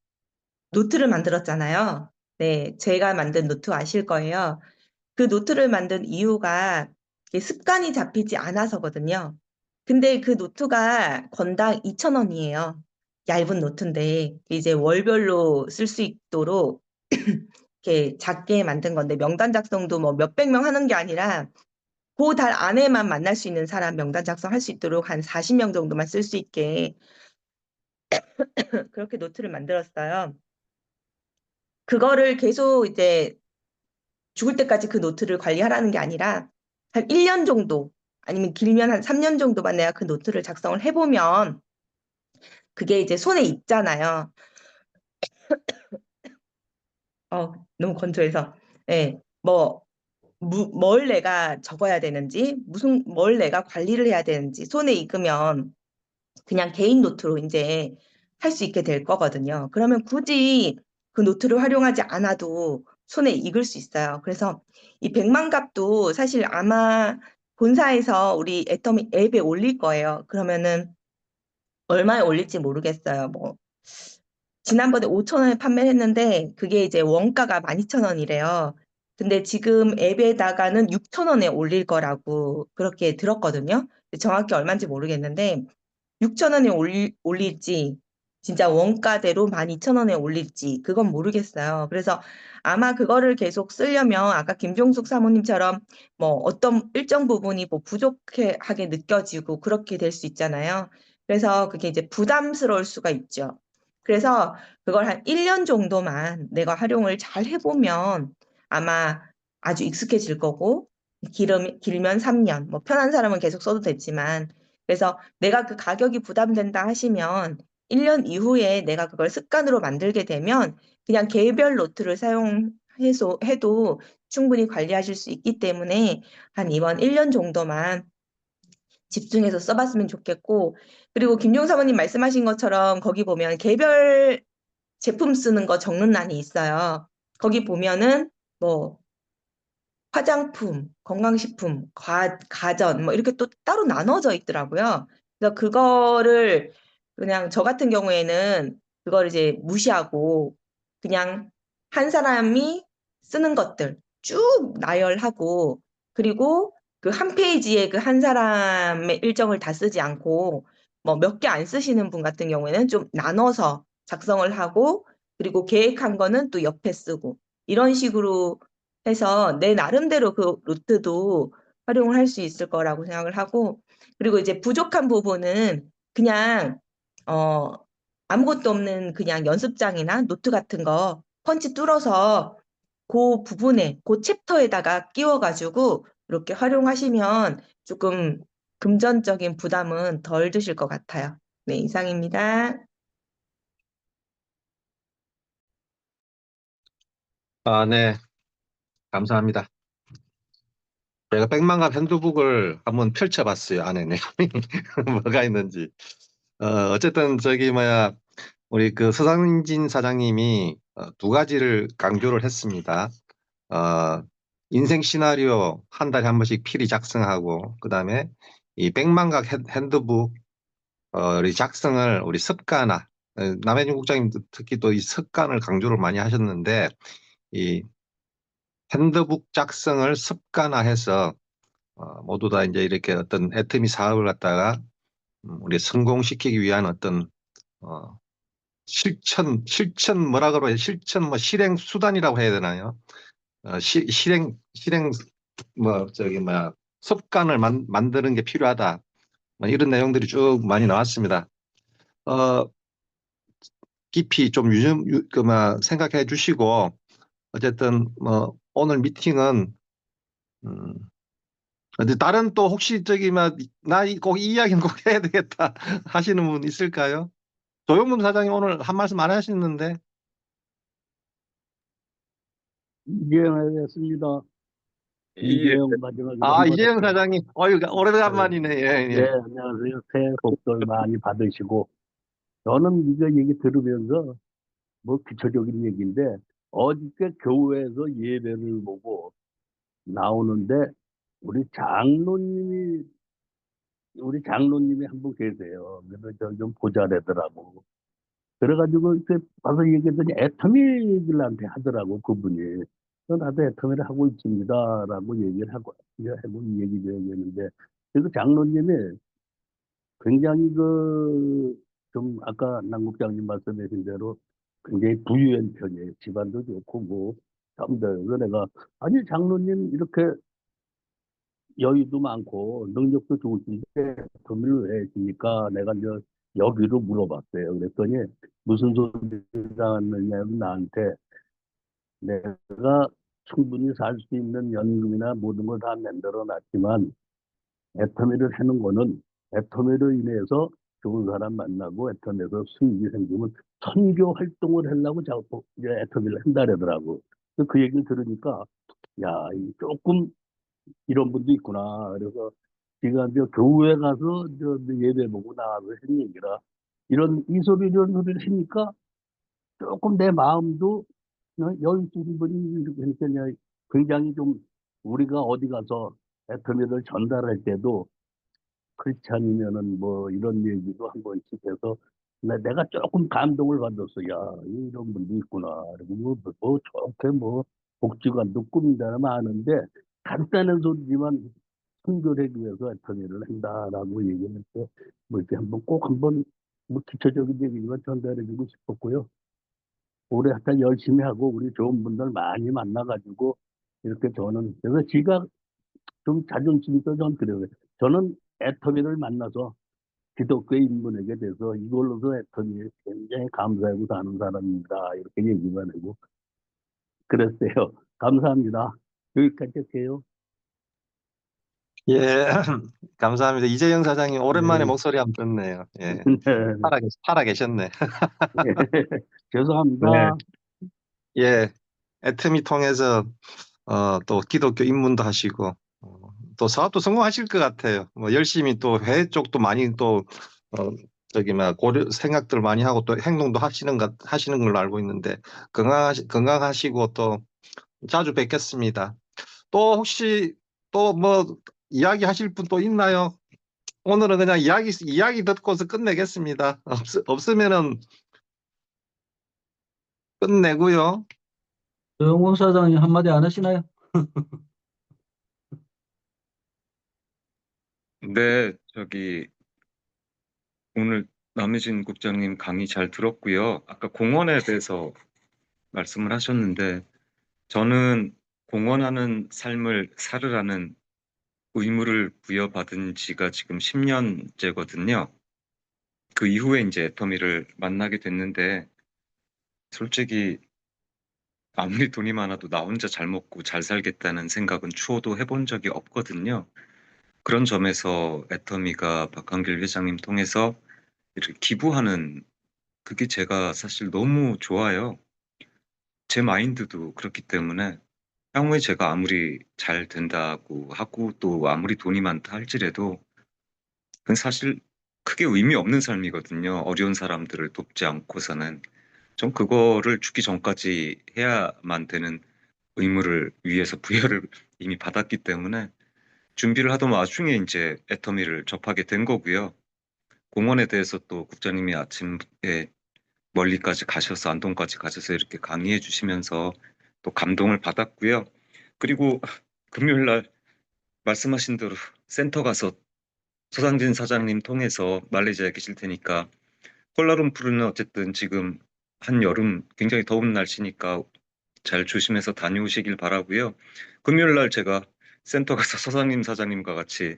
노트를 만들었잖아요. 네. 제가 만든 노트 아실 거예요. 그 노트를 만든 이유가 이게 습관이 잡히지 않아서거든요. 근데 그 노트가 건당 2,000원이에요. 얇은 노트인데, 이제 월별로 쓸 수 있도록 이렇게 작게 만든 건데, 명단 작성도 뭐 몇백 명 하는 게 아니라, 그 달 안에만 만날 수 있는 사람 명단 작성할 수 있도록 한 40명 정도만 쓸 수 있게 그렇게 노트를 만들었어요. 그거를 계속 이제 죽을 때까지 그 노트를 관리하라는 게 아니라 한 1년 정도 아니면 길면 한 3년 정도만 내가 그 노트를 작성을 해보면 그게 이제 손에 익잖아요. 너무 건조해서. 네, 뭘 내가 적어야 되는지, 뭘 내가 관리를 해야 되는지 손에 익으면 그냥 개인 노트로 이제 할 수 있게 될 거거든요. 그러면 굳이 그 노트를 활용하지 않아도 손에 익을 수 있어요. 그래서 이 100만 값도 사실 아마 본사에서 우리 애터미 앱에 올릴 거예요. 그러면은 얼마에 올릴지 모르겠어요. 뭐 지난번에 5,000원에 판매를 했는데 그게 이제 원가가 12,000원이래요. 근데 지금 앱에다가는 6,000원에 올릴 거라고 그렇게 들었거든요. 정확히 얼마인지 모르겠는데 6,000원에 올릴지, 진짜 원가대로 12,000원에 올릴지, 그건 모르겠어요. 그래서 아마 그거를 계속 쓰려면 아까 김종숙 사모님처럼 뭐 어떤 일정 부분이 뭐 부족하게 느껴지고 그렇게 될 수 있잖아요. 그래서 그게 이제 부담스러울 수가 있죠. 그래서 그걸 한 1년 정도만 내가 활용을 잘 해보면 아마 아주 익숙해질 거고, 길면 3년, 뭐 편한 사람은 계속 써도 되지만, 그래서 내가 그 가격이 부담된다 하시면 1년 이후에 내가 그걸 습관으로 만들게 되면 그냥 개별 노트를 해도 충분히 관리하실 수 있기 때문에 한 이번 1년 정도만 집중해서 써봤으면 좋겠고, 그리고 김용 사모님 말씀하신 것처럼 거기 보면 개별 제품 쓰는 거 적는欄이 있어요. 거기 보면은 뭐 화장품, 건강식품, 가전, 뭐 이렇게 또 따로 나눠져 있더라고요. 그래서 그거를 그냥 저 같은 경우에는 그걸 이제 무시하고 그냥 한 사람이 쓰는 것들 쭉 나열하고 그리고 그 한 페이지에 그 한 사람의 일정을 다 쓰지 않고 뭐 몇 개 안 쓰시는 분 같은 경우에는 좀 나눠서 작성을 하고 그리고 계획한 거는 또 옆에 쓰고 이런 식으로 해서 내 나름대로 그 루트도 활용을 할 수 있을 거라고 생각을 하고 그리고 이제 부족한 부분은 그냥 어 아무것도 없는 그냥 연습장이나 노트 같은 거 펀치 뚫어서 그 부분에 그 챕터에다가 끼워가지고 이렇게 활용하시면 조금 금전적인 부담은 덜 드실 것 같아요. 네, 이상입니다. 네, 감사합니다. 제가 백만갑 핸드북을 한번 펼쳐봤어요. 안에 내용이 뭐가 있는지. 어쨌든 저기 뭐야 우리 그 서상진 사장님이 두 가지를 강조를 했습니다. 어, 인생 시나리오 한 달에 한 번씩 필히 작성하고 그다음에 이 백만각 핸드북 우리 작성을 우리 습관화. 남해준 국장님 특히 또 이 습관을 강조를 많이 하셨는데 이 핸드북 작성을 습관화해서 모두 다 이제 이렇게 어떤 애터미 사업을 갖다가 우리 성공시키기 위한 어떤 어, 실천 뭐라 그러요? 실천 뭐 실행 수단이라고 해야 되나요? 실행 뭐 저기 뭐야 습관을 만드는 게 필요하다. 뭐 이런 내용들이 쭉 많이 나왔습니다. 어, 깊이 좀 그뭐 생각해 주시고 어쨌든 뭐 오늘 미팅은 음, 근데 다른 또 혹시 저기 막나꼭이 이야기는 꼭 해야 되겠다 하시는 분 있을까요? 조영문 사장님 오늘 한 말씀 안 하시는데. 이재영이었습니다. 예. 이재영 마지막으로 한번 이재영 사장님, 어유 네, 오래간만이네. 예, 예. 안녕하세요. 새해 복들 많이 받으시고 저는 이거 얘기 들으면서 뭐 기초적인 얘기인데 어저께 교회에서 예배를 보고 나오는데 우리 장로님이 우리 장로님이 한 분 계세요. 그래서 저좀 보자래더라고. 그래가지고 이렇게 와서 얘기했더니 애터미 얘기를 하더라고 그분이. 그래서 나도 애터미를 하고 있습니다라고 얘기를 하고 이 얘기를 얘기했는데 그 장로님이 굉장히 좀 아까 남국장님 말씀하신 대로 굉장히 부유한 편이에요. 집안도 좋고 뭐 전부 다. 그래서 내가 아니 장로님 이렇게 여유도 많고 능력도 좋으신데 돈을 왜 주니까 내가 이제 여기로 물어봤어요. 그랬더니 무슨 소리가 왔느냐면 나한테 내가 충분히 살 수 있는 연금이나 모든 걸 다 만들어 놨지만 애터미를 하는 거는 애터미로 인해서 좋은 사람 만나고 애터미에서 수익이 생기면 선교 활동을 하려고 자꾸 이제 애터미를 한다 그러더라고. 그 얘기를 들으니까 야, 조금 이런 분도 있구나. 그래서 제가 이제 교회 가서 예배 보고 나와서 한 얘기라 이 소리 이런 소리를 하니까 조금 내 마음도 여유 있으신 분이 이렇게 하니까 그냥 굉장히 좀 우리가 어디 가서 애터미를 전달할 때도 그렇지 않으면은 뭐 이런 얘기도 한 번씩 해서 내가 조금 감동을 받았어. 야, 이런 분도 있구나. 그리고 좋게 복지관도 꾸민다는 많은데 간단한 소리지만 선교를 하기 위해서 애터미를 한다라고 얘기했는데 뭐 이렇게 꼭 한번 뭐 기초적인 얘기지만 전달해주고 싶었고요. 올해 하여튼 열심히 하고 우리 좋은 분들 많이 만나가지고 이렇게 저는 그래서 지가 좀 자존심이 있어서 저는 그래요. 저는 애터미를 만나서 기독교 인문에게 대해서 이걸로서 애터미에 굉장히 감사하고 사는 사람입니다. 이렇게 얘기만 하고 그랬어요. 감사합니다. 여기까지 할게요. 예, 감사합니다. 이재영 사장님 오랜만에 네. 목소리 한번 듣네요. 예, 네. 살아 계셨네. 네. 죄송합니다. 예, 애터미 통해서 또 기독교 입문도 하시고 또 사업도 성공하실 것 같아요. 뭐 열심히 또 해외 쪽도 많이 또 저기 고려 생각들 많이 하고 또 행동도 하시는 걸로 알고 있는데 건강하시고 또 자주 뵙겠습니다. 또 혹시 또 뭐 이야기 하실 분 또 있나요? 오늘은 그냥 이야기 듣고서 끝내겠습니다. 없으면은 끝내고요. 조영문 사장님 한마디 안 하시나요? 네, 오늘 남해진 국장님 강의 잘 들었고요. 아까 공원에 대해서 말씀을 하셨는데, 저는 공헌하는 삶을 살으라는 의무를 부여받은 지가 지금 10년째거든요. 그 이후에 이제 애터미를 만나게 됐는데, 솔직히 아무리 돈이 많아도 나 혼자 잘 먹고 잘 살겠다는 생각은 추호도 해본 적이 없거든요. 그런 점에서 애터미가 박한길 회장님 통해서 이렇게 기부하는 그게 제가 사실 너무 좋아요. 제 마인드도 그렇기 때문에 향후에 제가 아무리 잘 된다고 하고 또 아무리 돈이 많다 할지라도 그건 사실 크게 의미 없는 삶이거든요. 어려운 사람들을 돕지 않고서는. 전 그거를 죽기 전까지 해야만 되는 의무를 위해서 부여를 이미 받았기 때문에 준비를 하던 와중에 이제 애터미를 접하게 된 거고요. 공원에 대해서 또 국장님이 아침에 멀리까지 가셔서 안동까지 가셔서 이렇게 강의해 주시면서 또 감동을 받았고요. 그리고 금요일 날 말씀하신 대로 센터 가서 소상진 사장님 통해서 말레이시아에 계실 테니까 콜라룸푸르는 어쨌든 지금 한여름 굉장히 더운 날씨니까 잘 조심해서 다녀오시길 바라고요. 금요일 날 제가 센터 가서 서상님 사장님과 같이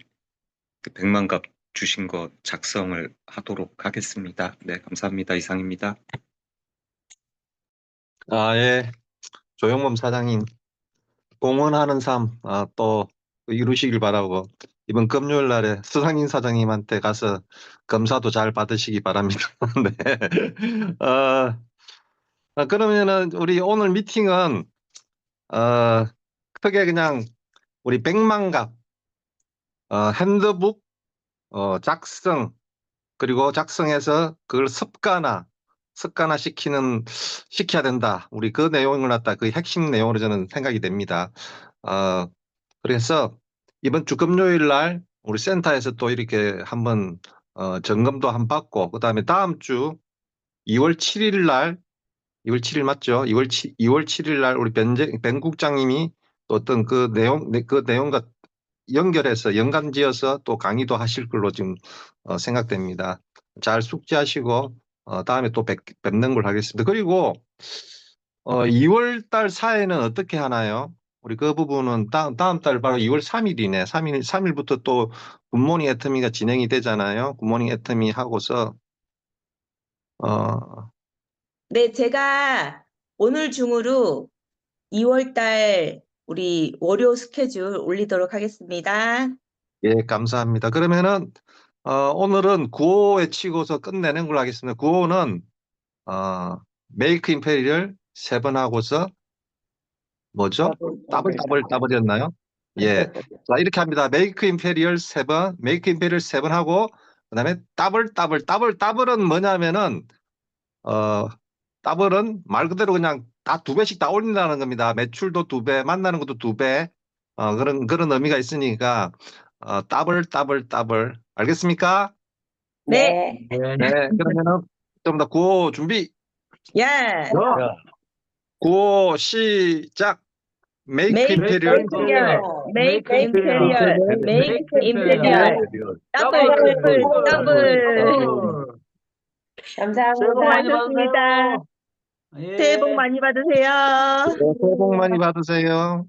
그 100만 갑 주신 거 작성을 하도록 하겠습니다. 네, 감사합니다. 이상입니다. 예. 조영범 사장님, 공헌하는 삶, 또 이루시길 바라고, 이번 금요일 날에 수상인 사장님한테 가서 검사도 잘 받으시기 바랍니다. 네. 그러면은 우리 오늘 미팅은, 크게 그냥 우리 100만 갑, 핸드북, 작성, 그리고 작성해서 그걸 습관화 시켜야 된다. 우리 그 내용을 갖다 그 핵심 내용으로 저는 생각이 됩니다. 그래서 이번 주 금요일 날 우리 센터에서 또 이렇게 한번 점검도 한번 받고, 그다음에 다음 주 2월 7일 날, 2월 7일 맞죠? 2월 7일 날 우리 벤 국장님이 또 어떤 그 내용과 연결해서 연관지어서 또 강의도 하실 걸로 지금 생각됩니다. 잘 숙지하시고 다음에 또 뵙는 걸 하겠습니다. 그리고 2월 달 사회는 어떻게 하나요? 우리 그 부분은 다음 달 바로 2월 3일이네. 3일부터 또 굿모닝 애터미가 진행이 되잖아요. 굿모닝 애터미 하고서 네, 제가 오늘 중으로 2월 달 우리 월요 스케줄 올리도록 하겠습니다. 예, 감사합니다. 그러면은 오늘은 9호 외치고서 끝내는 걸로 하겠습니다. 9호는 메이크 임페리얼 3번 하고서 뭐죠? 더블이었나요? 예. 자, 이렇게 합니다. 메이크 임페리얼 3번, 메이크 임페리얼 7 하고, 그 다음에 더블은 뭐냐면은, 더블은 말 그대로 그냥 다 2배씩 다 올린다는 겁니다. 매출도 2배, 만나는 것도 2배, 그런 의미가 있으니까, 더블. 알겠습니까? 네, 네. 네. 그러면은 좀 더 구호 준비. 야, 자, 구호 시작. 메이크 메이크 임페리얼. 임페리얼, 메이크 임페리얼, 메이크 임페리얼, 더블. 감사합니다. 수고하셨습니다. 예. 새해 복 많이 받으세요. 새해 복 많이 받으세요.